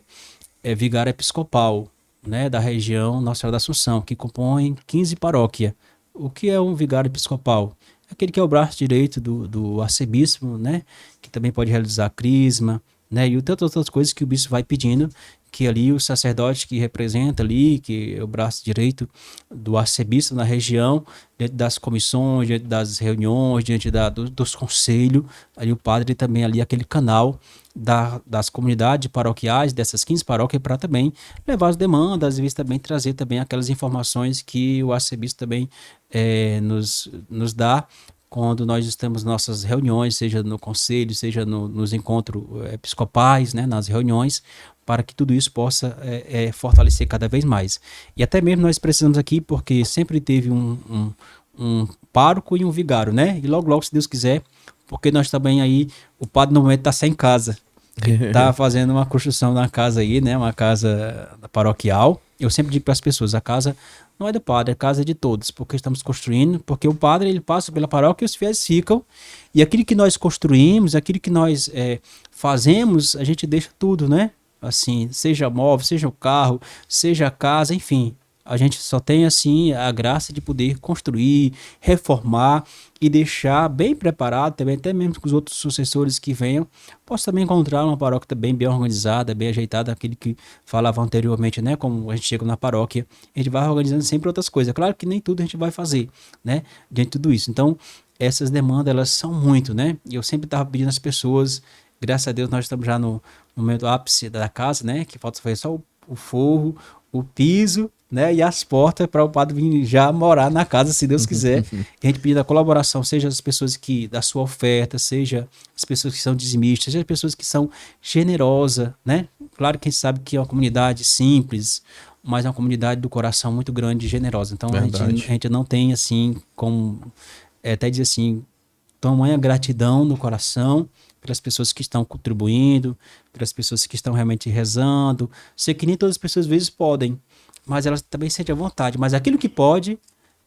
vigário episcopal, né, da região Nossa Senhora da Assunção, que compõe 15 paróquias. O que é um vigário episcopal? Aquele que é o braço direito do arcebispo, né, que também pode realizar crisma, né? E tantas outras coisas que o bispo vai pedindo, que ali o sacerdote que representa ali, que é o braço direito do arcebispo na região, diante das comissões, diante das reuniões, diante dos conselhos, ali o padre também ali aquele canal das comunidades paroquiais, dessas 15 paróquias, para também levar as demandas, às vezes também trazer também aquelas informações que o arcebispo também nos dá quando nós estamos nas nossas reuniões, seja no conselho, seja nos encontros episcopais, né, nas reuniões, para que tudo isso possa fortalecer cada vez mais. E até mesmo nós precisamos aqui, porque sempre teve um pároco e um vigário, né? E logo, se Deus quiser, porque nós também aí, o padre no momento está sem casa, está fazendo uma construção na casa aí, né? Uma casa paroquial. Eu sempre digo para as pessoas, a casa não é do padre, a casa é de todos, porque estamos construindo, porque o padre ele passa pela paróquia e os fiéis ficam, e aquilo que nós construímos, aquilo que nós fazemos, a gente deixa tudo, né? Assim, seja móvel, seja o carro, seja a casa, enfim, a gente só tem assim a graça de poder construir, reformar e deixar bem preparado também, até mesmo que os outros sucessores que venham possam também encontrar uma paróquia bem organizada, bem ajeitada, aquele que falava anteriormente, né? Como a gente chega na paróquia, a gente vai organizando sempre outras coisas. Claro que nem tudo a gente vai fazer, né? Diante de tudo isso. Então, essas demandas, elas são muito, né? E eu sempre estava pedindo às pessoas, graças a Deus nós estamos já no momento ápice da casa, né? Que falta fazer só o forro, o piso, né, e as portas para o padre vir já morar na casa, se Deus quiser. E a gente pedindo a colaboração, seja as pessoas que da sua oferta, seja as pessoas que são dizimistas, seja as pessoas que são generosas, né? Claro que a gente sabe que é uma comunidade simples, mas é uma comunidade do coração muito grande e generosa. Então a gente não tem assim como até dizer assim, tamanha gratidão no coração pelas pessoas que estão contribuindo, pelas pessoas que estão realmente rezando. Sei que nem todas as pessoas às vezes podem, mas elas também sentem a vontade. Mas aquilo que pode,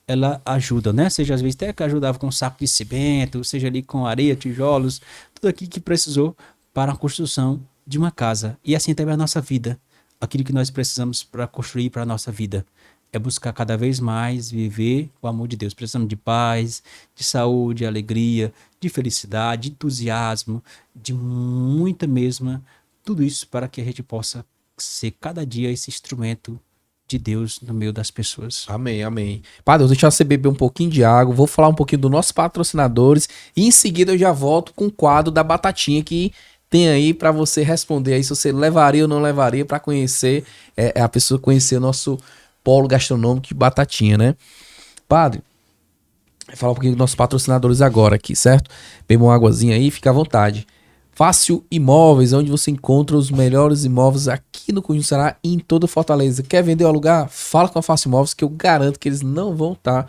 ela ajuda, né? Seja às vezes até que ajudava com um saco de cimento, seja ali com areia, tijolos, tudo aquilo que precisou para a construção de uma casa. E assim também a nossa vida. Aquilo que nós precisamos para construir para a nossa vida. É buscar cada vez mais viver o amor de Deus. Precisamos de paz, de saúde, alegria, de felicidade, de entusiasmo, de muita mesma, tudo isso para que a gente possa ser cada dia esse instrumento de Deus no meio das pessoas. Amém, amém. Padre, eu vou deixar você beber um pouquinho de água, vou falar um pouquinho dos nossos patrocinadores e em seguida eu já volto com o quadro da batatinha que tem aí para você responder aí se você levaria ou não levaria para conhecer, a pessoa conhecer o nosso polo gastronômico de batatinha, né? Padre, vou falar um pouquinho dos nossos patrocinadores agora aqui, certo? Beba uma águazinha aí, fica à vontade. Fácil Imóveis, onde você encontra os melhores imóveis aqui no Conjunto Ceará e em toda Fortaleza. Quer vender ou alugar? Fala com a Fácil Imóveis que eu garanto que eles não vão estar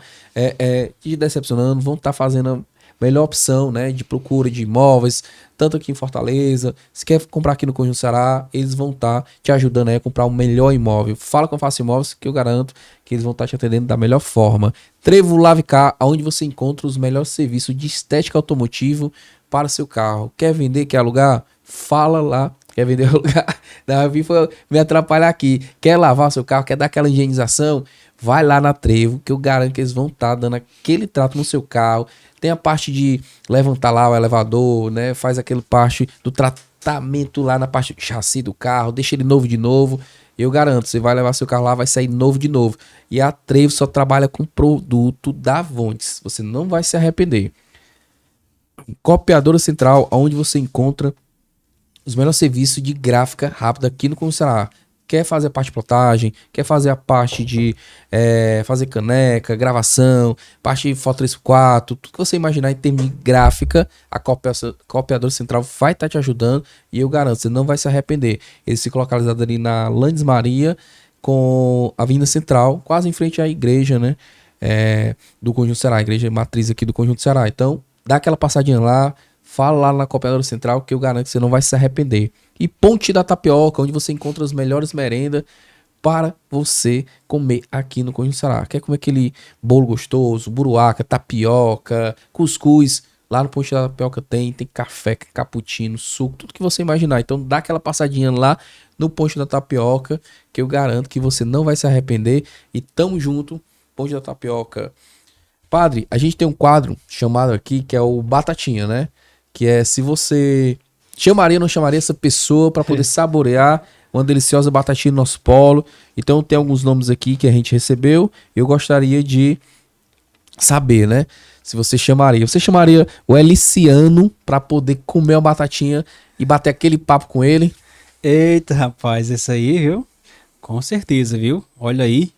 te decepcionando, vão estar fazendo a melhor opção, né, de procura de imóveis, tanto aqui em Fortaleza. Se quer comprar aqui no Conjunto Ceará, eles vão estar te ajudando aí a comprar o melhor imóvel. Fala com a Fácil Imóveis que eu garanto que eles vão estar te atendendo da melhor forma. Trevo Lavicar, onde você encontra os melhores serviços de estética automotivo para seu carro. Quer vender, quer alugar? Fala lá. Quer vender ou alugar? Davi foi me atrapalhar aqui. Quer lavar seu carro? Quer dar aquela higienização? Vai lá na Trevo, que eu garanto que eles vão estar dando aquele trato no seu carro. Tem a parte de levantar lá o elevador, né? Faz aquele parte do tratamento lá na parte do chassi do carro, deixa ele novo de novo. Eu garanto, você vai levar seu carro lá, vai sair novo de novo. E a Trevo só trabalha com produto da Vontes. Você não vai se arrepender. Copiadora Central, onde você encontra os melhores serviços de gráfica rápida aqui no Conjunto Ceará. Quer fazer a parte de plotagem, quer fazer a parte de fazer caneca, gravação, parte de foto 3x4, tudo que você imaginar em termos de gráfica, a Copiadora Central vai estar te ajudando e eu garanto, você não vai se arrepender. Eles ficam localizados ali na Landes Maria, com a Avenida Central, quase em frente à igreja, né, do Conjunto Ceará, a igreja matriz aqui do Conjunto Ceará. Então, dá aquela passadinha lá, fala lá na Copiadora Central que eu garanto que você não vai se arrepender. E Ponte da Tapioca, onde você encontra as melhores merendas para você comer aqui no Conjunto Ceará. Quer comer aquele bolo gostoso, buruaca, tapioca, cuscuz? Lá no Ponte da Tapioca tem café, cappuccino, suco, tudo que você imaginar. Então dá aquela passadinha lá no Ponte da Tapioca que eu garanto que você não vai se arrepender. E tamo junto, Ponte da Tapioca. Padre, a gente tem um quadro chamado aqui que é o Batatinha, né? Que é se você chamaria ou não chamaria essa pessoa para poder saborear uma deliciosa batatinha no nosso polo. Então tem alguns nomes aqui que a gente recebeu. Eu gostaria de saber, né? Se você chamaria. Você chamaria o Eliciano para poder comer uma batatinha e bater aquele papo com ele? Eita, rapaz, esse aí, viu? Com certeza, viu? Olha aí,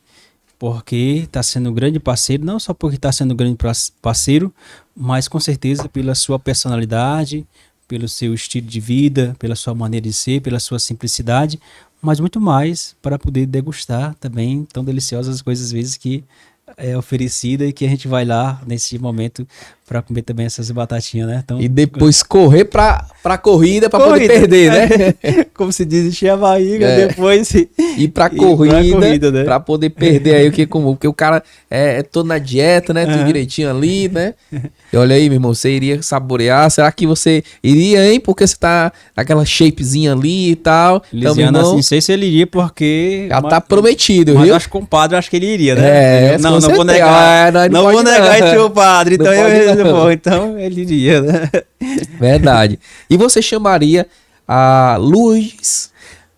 porque tá sendo um grande parceiro, não só porque tá sendo um grande parceiro, mas com certeza pela sua personalidade, pelo seu estilo de vida, pela sua maneira de ser, pela sua simplicidade, mas muito mais para poder degustar também tão deliciosas coisas, às vezes, que é oferecida e que a gente vai lá nesse momento para comer também essas batatinhas, né? Então, E depois correr pra corrida pra poder perder, né? como se diz, encher a barriga, depois ir pra ir corrida, né? pra poder perder aí o que comum. Porque o cara é todo na dieta, né? Tudo direitinho ali, né? E olha aí, meu irmão, você iria saborear? Será que você iria, hein? Porque você tá naquela shapezinha ali e tal. Então, meu Lisiano, irmão, assim, não sei se ele iria porque... já tá prometido, mas viu? acho que com o padre, acho que ele iria, né? Com não vou certeza. negar. Nós Não vou pode negar não. esse o padre, Não então pode não. bom, então ele iria, né? Verdade. E você chamaria a Lourdes?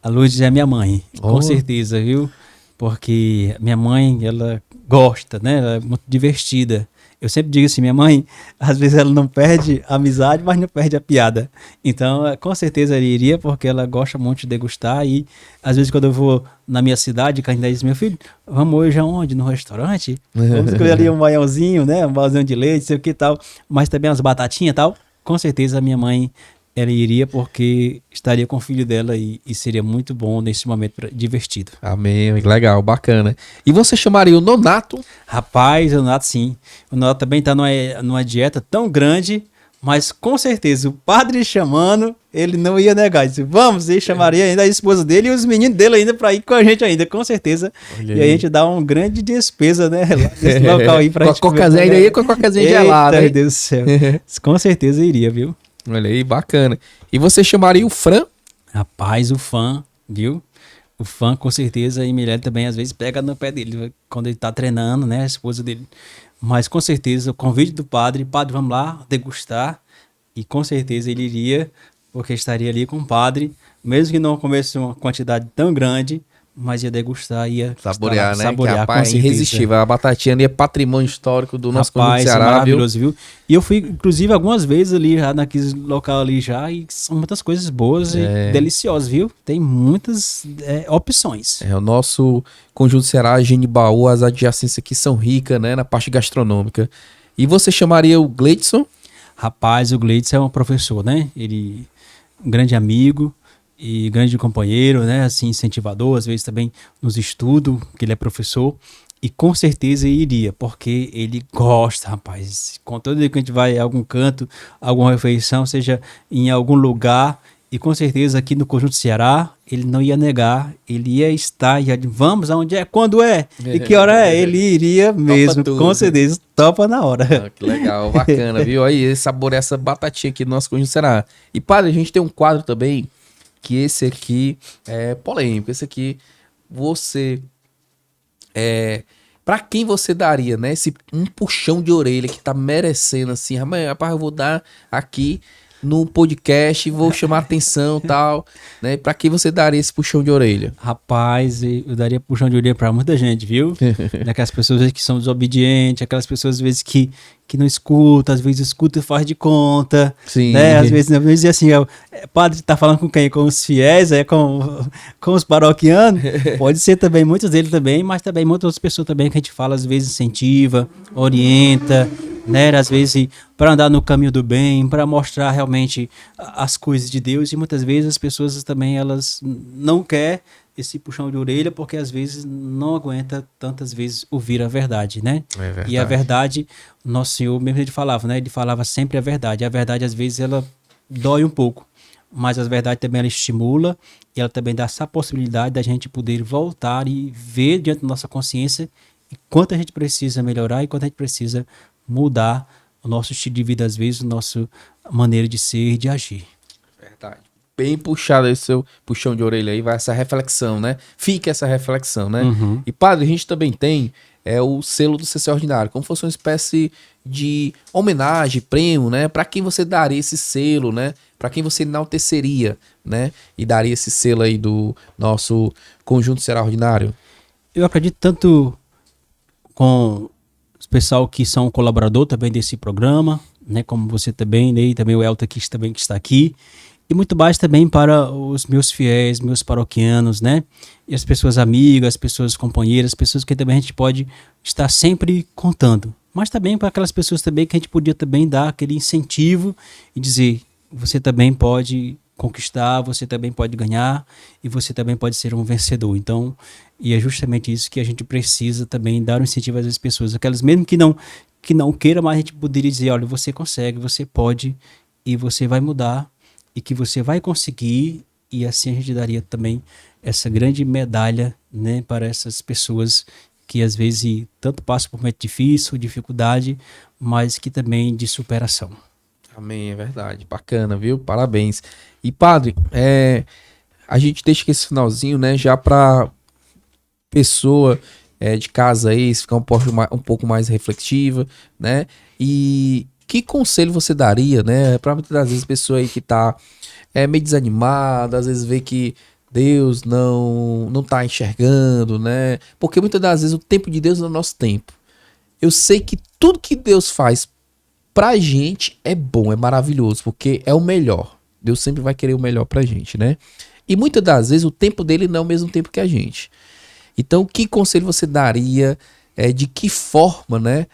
A Lourdes é minha mãe, Oh. com certeza, viu? Porque minha mãe, ela gosta, né? Ela é muito divertida. Eu sempre digo assim, minha mãe, às vezes ela não perde a amizade, mas não perde a piada. Então, com certeza ela iria, porque ela gosta muito de degustar. E às vezes quando eu vou na minha cidade, Canindé diz, meu filho, vamos hoje aonde? No restaurante? Vamos escolher ali um baiãozinho, né? Um balzinho de leite, sei o que e tal. Mas também umas batatinhas e tal. Com certeza a minha mãe, ela iria porque estaria com o filho dela e seria muito bom nesse momento divertido. Amém, legal, bacana. E você chamaria o Nonato? Rapaz, o Nonato sim. O Nonato também tá numa dieta tão grande, mas com certeza o padre chamando, ele não ia negar. Disse, vamos, ele chamaria ainda a esposa dele e os meninos dele ainda pra ir com a gente ainda, com certeza. Olha e aí. a gente dá uma grande despesa, né? Lá nesse local aí pra Com a gente comer. cocazinha, ainda ia com a cocazinha gelada, Meu hein? Deus do céu. Com certeza iria, viu? Olha aí, bacana. E você chamaria o Fran? Rapaz, o fã, viu? O fã, com certeza, a Emiliano também às vezes pega no pé dele, quando ele tá treinando, né? A esposa dele. Mas com certeza, o convite do padre, vamos lá degustar. E com certeza ele iria, porque estaria ali com o padre, mesmo que não comesse uma quantidade tão grande, mas ia degustar, ia Saborear, estar lá, né? saborear, que, rapaz, com certeza. irresistível. A batatinha ali é patrimônio histórico do nosso conjunto Rapaz, é Ceará, viu? maravilhoso, viu? E eu fui, inclusive, algumas vezes ali, já naquele local ali já, e são muitas coisas boas e deliciosas, viu? Tem muitas opções. É, o nosso conjunto Ceará, Genibaú, as adjacências aqui são ricas, né? Na parte gastronômica. E você chamaria o Gleidson? Rapaz, o Gleitz é um professor, né? Ele um grande amigo e grande companheiro, né? Assim, incentivador, às vezes também nos estudos, que ele é professor. E com certeza iria, porque ele gosta, rapaz. Com todo dia que a gente vai a algum canto, alguma refeição, seja em algum lugar, e com certeza aqui no Conjunto Ceará, ele não ia negar, ele ia estar, ia dizer, vamos, aonde é, quando é, e que hora é, ele iria mesmo, tudo. com certeza, topa na hora. Ah, que legal, bacana, viu? Aí, saboreia essa batatinha aqui do nosso conjunto Ceará. E, padre, a gente tem um quadro também, que esse aqui é polêmico. Esse aqui, você... Pra quem você daria, né? Um puxão de orelha que tá merecendo, assim. Rapaz, eu vou dar aqui no podcast, vou chamar atenção e tal, né? Pra quem você daria esse puxão de orelha? Rapaz, eu daria puxão de orelha pra muita gente, viu? Aquelas pessoas às vezes, que são desobedientes, aquelas pessoas às vezes que não escutam, às vezes escuta e faz de conta. Sim. Né? Às vezes assim, o padre tá falando com quem? Com os fiéis, com os paroquianos? Pode ser também, muitos deles também, mas também muitas outras pessoas também que a gente fala, às vezes incentiva, orienta, né? Às vezes para andar no caminho do bem, para mostrar realmente as coisas de Deus, e muitas vezes as pessoas também elas não querem esse puxão de orelha porque às vezes não aguenta tantas vezes ouvir a verdade, né? É verdade. E a verdade, nosso Senhor mesmo ele falava, né? Ele falava sempre a verdade. A verdade às vezes ela dói um pouco, mas a verdade também ela estimula e ela também dá essa possibilidade da gente poder voltar e ver diante da nossa consciência quanto a gente precisa melhorar e quanto a gente precisa mudar o nosso estilo de vida, às vezes, a nossa maneira de ser e de agir. Verdade. Bem puxado esse seu puxão de orelha aí, vai essa reflexão, né? Fica essa reflexão, né? Uhum. E, padre, a gente também tem o selo do CC Ordinário, como fosse uma espécie de homenagem, prêmio, né? Para quem você daria esse selo, né? Para quem você enalteceria, né? E daria esse selo aí do nosso Conjunto Será Ordinário? Eu acredito tanto com os pessoal que são colaborador também desse programa, né? Como você também, né? E também o Elton que também que está aqui. E muito mais também para os meus fiéis, meus paroquianos, né? E as pessoas amigas, as pessoas companheiras, pessoas que também a gente pode estar sempre contando. Mas também para aquelas pessoas também que a gente podia também dar aquele incentivo e dizer, você também pode conquistar, você também pode ganhar e você também pode ser um vencedor. Então, e é justamente isso que a gente precisa também dar um incentivo às pessoas, aquelas mesmo que não queira, mas a gente poderia dizer, olha, você consegue, você pode e você vai mudar e que você vai conseguir, e assim a gente daria também essa grande medalha, né, para essas pessoas que às vezes tanto passam por um momento difícil, dificuldade, mas que também de superação. Amém, é verdade. Bacana, viu? Parabéns. E padre, a gente deixa aqui esse finalzinho, né, já para pessoa de casa aí ficar um pouco mais reflexiva, né? E que conselho você daria, né, para muitas das vezes a pessoa aí que tá meio desanimada, às vezes vê que Deus não tá enxergando, né? Porque muitas das vezes o tempo de Deus não é o nosso tempo. Eu sei que tudo que Deus faz pra gente é bom, é maravilhoso, porque é o melhor. Deus sempre vai querer o melhor pra gente, né? E muitas das vezes o tempo dele não é o mesmo tempo que a gente. Então, que conselho você daria, de que forma, né,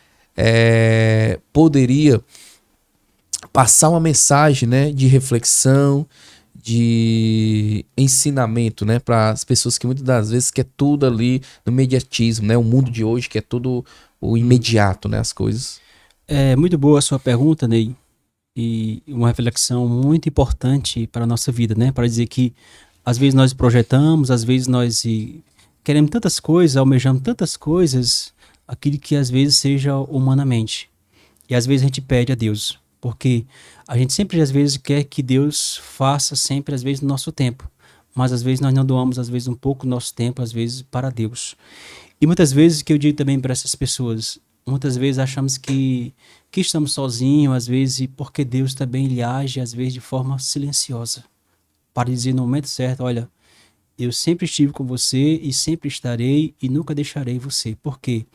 poderia passar uma mensagem, né, de reflexão, de ensinamento, né, para as pessoas que muitas das vezes quer tudo ali no imediatismo, né, o mundo de hoje quer tudo o imediato, né, as coisas. É muito boa a sua pergunta, Ney, e uma reflexão muito importante para a nossa vida, né? Para dizer que às vezes nós projetamos, às vezes nós queremos tantas coisas, almejamos tantas coisas, aquilo que às vezes seja humanamente. E às vezes a gente pede a Deus, porque a gente sempre às vezes quer que Deus faça sempre às vezes no nosso tempo, mas às vezes nós não doamos às vezes um pouco do nosso tempo às vezes para Deus. E muitas vezes que eu digo também para essas pessoas, muitas vezes achamos que estamos sozinhos, às vezes porque Deus também ele age às vezes de forma silenciosa, para dizer no momento certo, olha, eu sempre estive com você e sempre estarei e nunca deixarei você, porque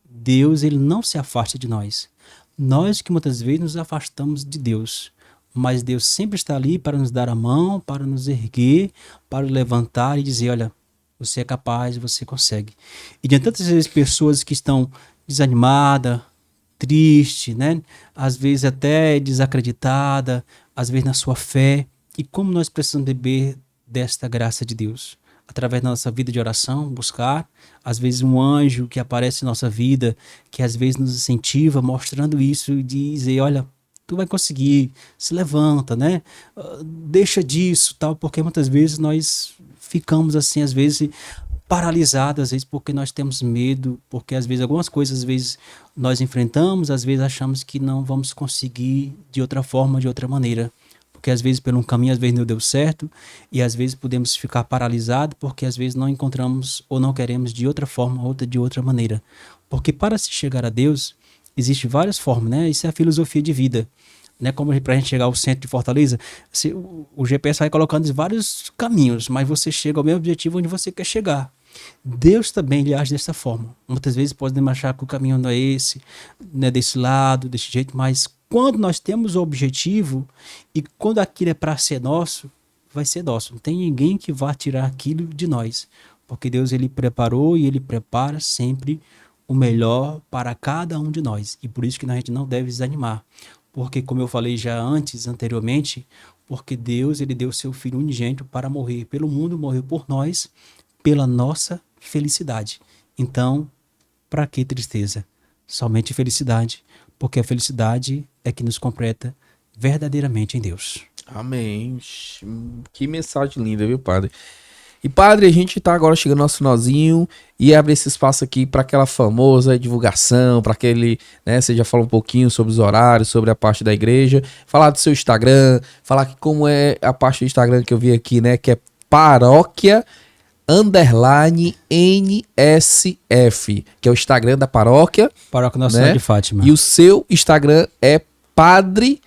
Deus ele não se afasta de nós. Nós que muitas vezes nos afastamos de Deus, mas Deus sempre está ali para nos dar a mão, para nos erguer, para nos levantar e dizer, olha, você é capaz, você consegue. E de tantas vezes pessoas que estão desanimadas, tristes, né? Às vezes até desacreditada, às vezes na sua fé. E como nós precisamos beber desta graça de Deus? Através da nossa vida de oração, buscar, às vezes um anjo que aparece em nossa vida, que às vezes nos incentiva, mostrando isso e dizer, olha, tu vai conseguir, se levanta, né? Deixa disso, tal, porque muitas vezes nós ficamos assim, às vezes paralisados, às vezes porque nós temos medo, porque às vezes algumas coisas, às vezes nós enfrentamos, às vezes achamos que não vamos conseguir de outra forma, de outra maneira. Porque às vezes pelo caminho, às vezes não deu certo, e às vezes podemos ficar paralisados porque às vezes não encontramos ou não queremos de outra forma, ou de outra maneira. Porque para se chegar a Deus, existe várias formas, né? Isso é a filosofia de vida. Né? Como para a gente chegar ao centro de Fortaleza, o GPS vai colocando vários caminhos, mas você chega ao mesmo objetivo onde você quer chegar. Deus também ele age dessa forma. Muitas vezes podemos achar que o caminho não é esse, não é desse lado, desse jeito, mas quando nós temos o objetivo e quando aquilo é para ser nosso, vai ser nosso. Não tem ninguém que vá tirar aquilo de nós, porque Deus ele preparou e ele prepara sempre o melhor para cada um de nós. E por isso que a gente não deve desanimar, porque como eu falei já anteriormente, porque Deus ele deu o seu Filho unigênito para morrer pelo mundo, morreu por nós, pela nossa felicidade. Então, para que tristeza? Somente felicidade, porque a felicidade é que nos completa verdadeiramente em Deus. Amém. Que mensagem linda, viu, padre? E, padre, a gente tá agora chegando ao nosso finalzinho e abre esse espaço aqui para aquela famosa divulgação, para aquele, né, você já falou um pouquinho sobre os horários, sobre a parte da igreja, falar do seu Instagram, falar que como é a parte do Instagram que eu vi aqui, né, que é Paróquia underline NSF, que é o Instagram da paróquia. Paróquia Nossa Senhora de Fátima. E o seu Instagram é Padre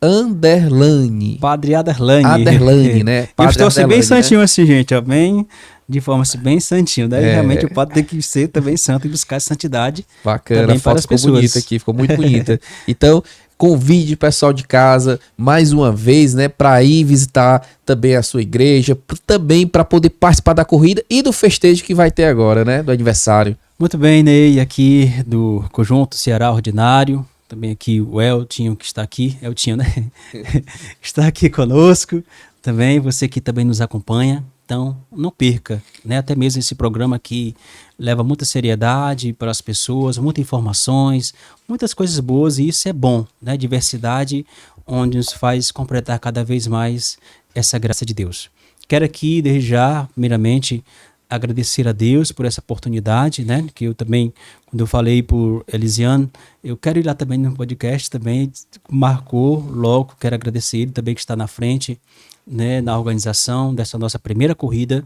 Underline. Padre Aderlane. Aderlane, né? Eu estou assim, bem santinho, né? assim, gente, ó, bem, de forma assim, bem santinho. Daí realmente o padre tem que ser também santo e buscar santidade. Bacana, a foto ficou bonita aqui, ficou muito bonita. Então, convide o pessoal de casa mais uma vez, né, para ir visitar também a sua igreja, também para poder participar da corrida e do festejo que vai ter agora, né, do aniversário. Muito bem, Ney, aqui do Conjunto Ceará Ordinário, também aqui o Eltinho que está aqui, Eltinho, né, está aqui conosco, também você que também nos acompanha. Então, não perca, né? Até mesmo esse programa que leva muita seriedade para as pessoas, muitas informações, muitas coisas boas, e isso é bom, né? Diversidade, onde nos faz completar cada vez mais essa graça de Deus. Quero aqui, desde já, primeiramente, agradecer a Deus por essa oportunidade, né? Que eu também, quando eu falei por Elisiane, eu quero ir lá também no podcast, também marcou logo, quero agradecer ele também que está na frente, né, na organização dessa nossa primeira corrida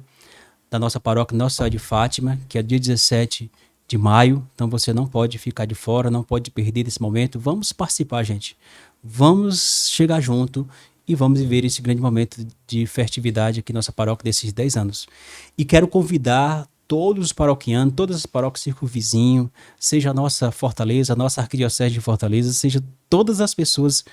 da nossa paróquia Nossa Senhora de Fátima, que é dia 17 de maio. Então você não pode ficar de fora, não pode perder esse momento. Vamos participar, gente. Vamos chegar junto e vamos viver esse grande momento de festividade aqui na nossa paróquia desses 10 anos. E quero convidar todos os paroquianos, todas as paróquias circunvizinho, seja a nossa Fortaleza, a nossa Arquidiocese de Fortaleza, seja todas as pessoas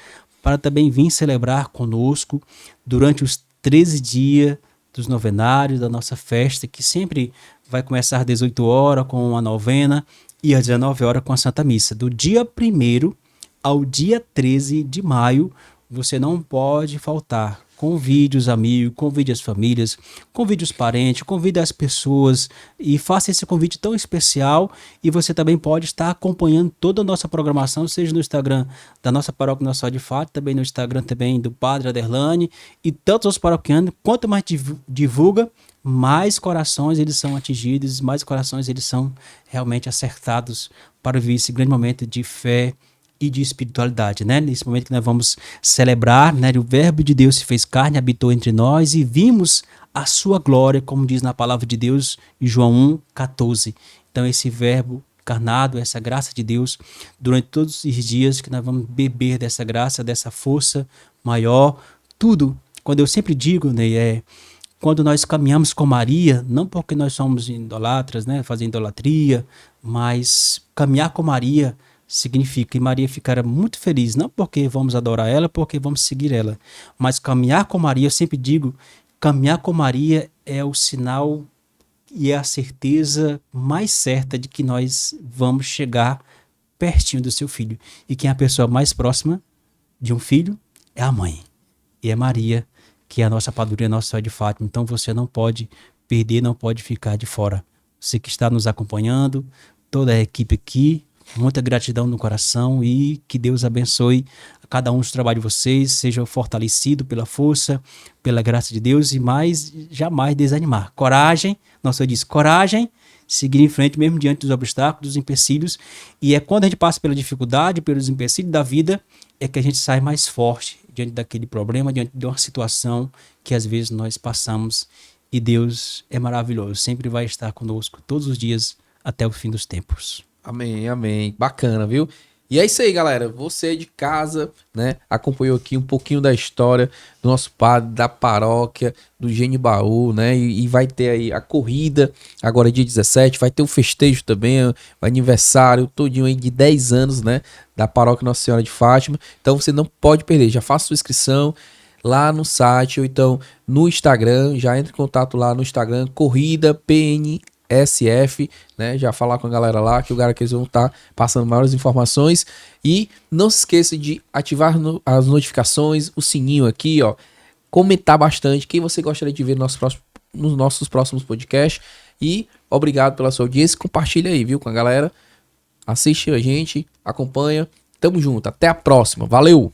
para também vir celebrar conosco durante os 13 dias dos novenários, da nossa festa, que sempre vai começar às 18 horas com a novena e às 19 horas com a Santa Missa. Do dia 1º ao dia 13 de maio, você não pode faltar. Convide os amigos, convide as famílias, convide os parentes, convide as pessoas e faça esse convite tão especial. E você também pode estar acompanhando toda a nossa programação, seja no Instagram da nossa paróquia Nossa Senhora de Fátima, também no Instagram também do Padre Aderlane e tantos outros paroquianos. Quanto mais divulga, mais corações eles são atingidos, mais corações eles são realmente acertados para viver esse grande momento de fé e de espiritualidade, né? Nesse momento que nós vamos celebrar, né? O Verbo de Deus se fez carne, habitou entre nós e vimos a sua glória, como diz na palavra de Deus em João 1,14. Então esse Verbo encarnado, essa graça de Deus, durante todos os dias que nós vamos beber dessa graça, dessa força maior, tudo. Quando eu sempre digo, né, quando nós caminhamos com Maria, não porque nós somos idolatras, né, fazer idolatria, mas caminhar com Maria significa que Maria ficará muito feliz, não porque vamos adorar ela, porque vamos seguir ela, mas caminhar com Maria, eu sempre digo, caminhar com Maria é o sinal e é a certeza mais certa de que nós vamos chegar pertinho do seu filho. E quem é a pessoa mais próxima de um filho é a mãe. E é Maria, que é a nossa padroeira, a Nossa Senhora de Fátima. Então você não pode perder, não pode ficar de fora. Você que está nos acompanhando, toda a equipe aqui, muita gratidão no coração e que Deus abençoe a cada um dos trabalhos de vocês, seja fortalecido pela força, pela graça de Deus e mais, jamais desanimar. Coragem, Nossa Senhora diz, coragem, seguir em frente mesmo diante dos obstáculos, dos empecilhos, e é quando a gente passa pela dificuldade, pelos empecilhos da vida, é que a gente sai mais forte diante daquele problema, diante de uma situação que às vezes nós passamos, e Deus é maravilhoso, sempre vai estar conosco todos os dias até o fim dos tempos. Amém, amém. Bacana, viu? E é isso aí, galera. Você de casa, né, acompanhou aqui um pouquinho da história do nosso padre, da paróquia, do Genibaú, né? E vai ter aí a corrida, agora dia 17, vai ter o festejo também, o aniversário todinho aí de 10 anos, né, da paróquia Nossa Senhora de Fátima. Então você não pode perder, já faça sua inscrição lá no site ou então no Instagram, já entre em contato lá no Instagram, Corrida PNSF, né? Já falar com a galera lá, que o cara que eles vão estar passando maiores informações. E não se esqueça de ativar as notificações, o sininho aqui, ó. Comentar bastante quem você gostaria de ver nos nossos próximos podcasts. E obrigado pela sua audiência. Compartilha aí, viu, com a galera. Assiste a gente, acompanha. Tamo junto. Até a próxima. Valeu!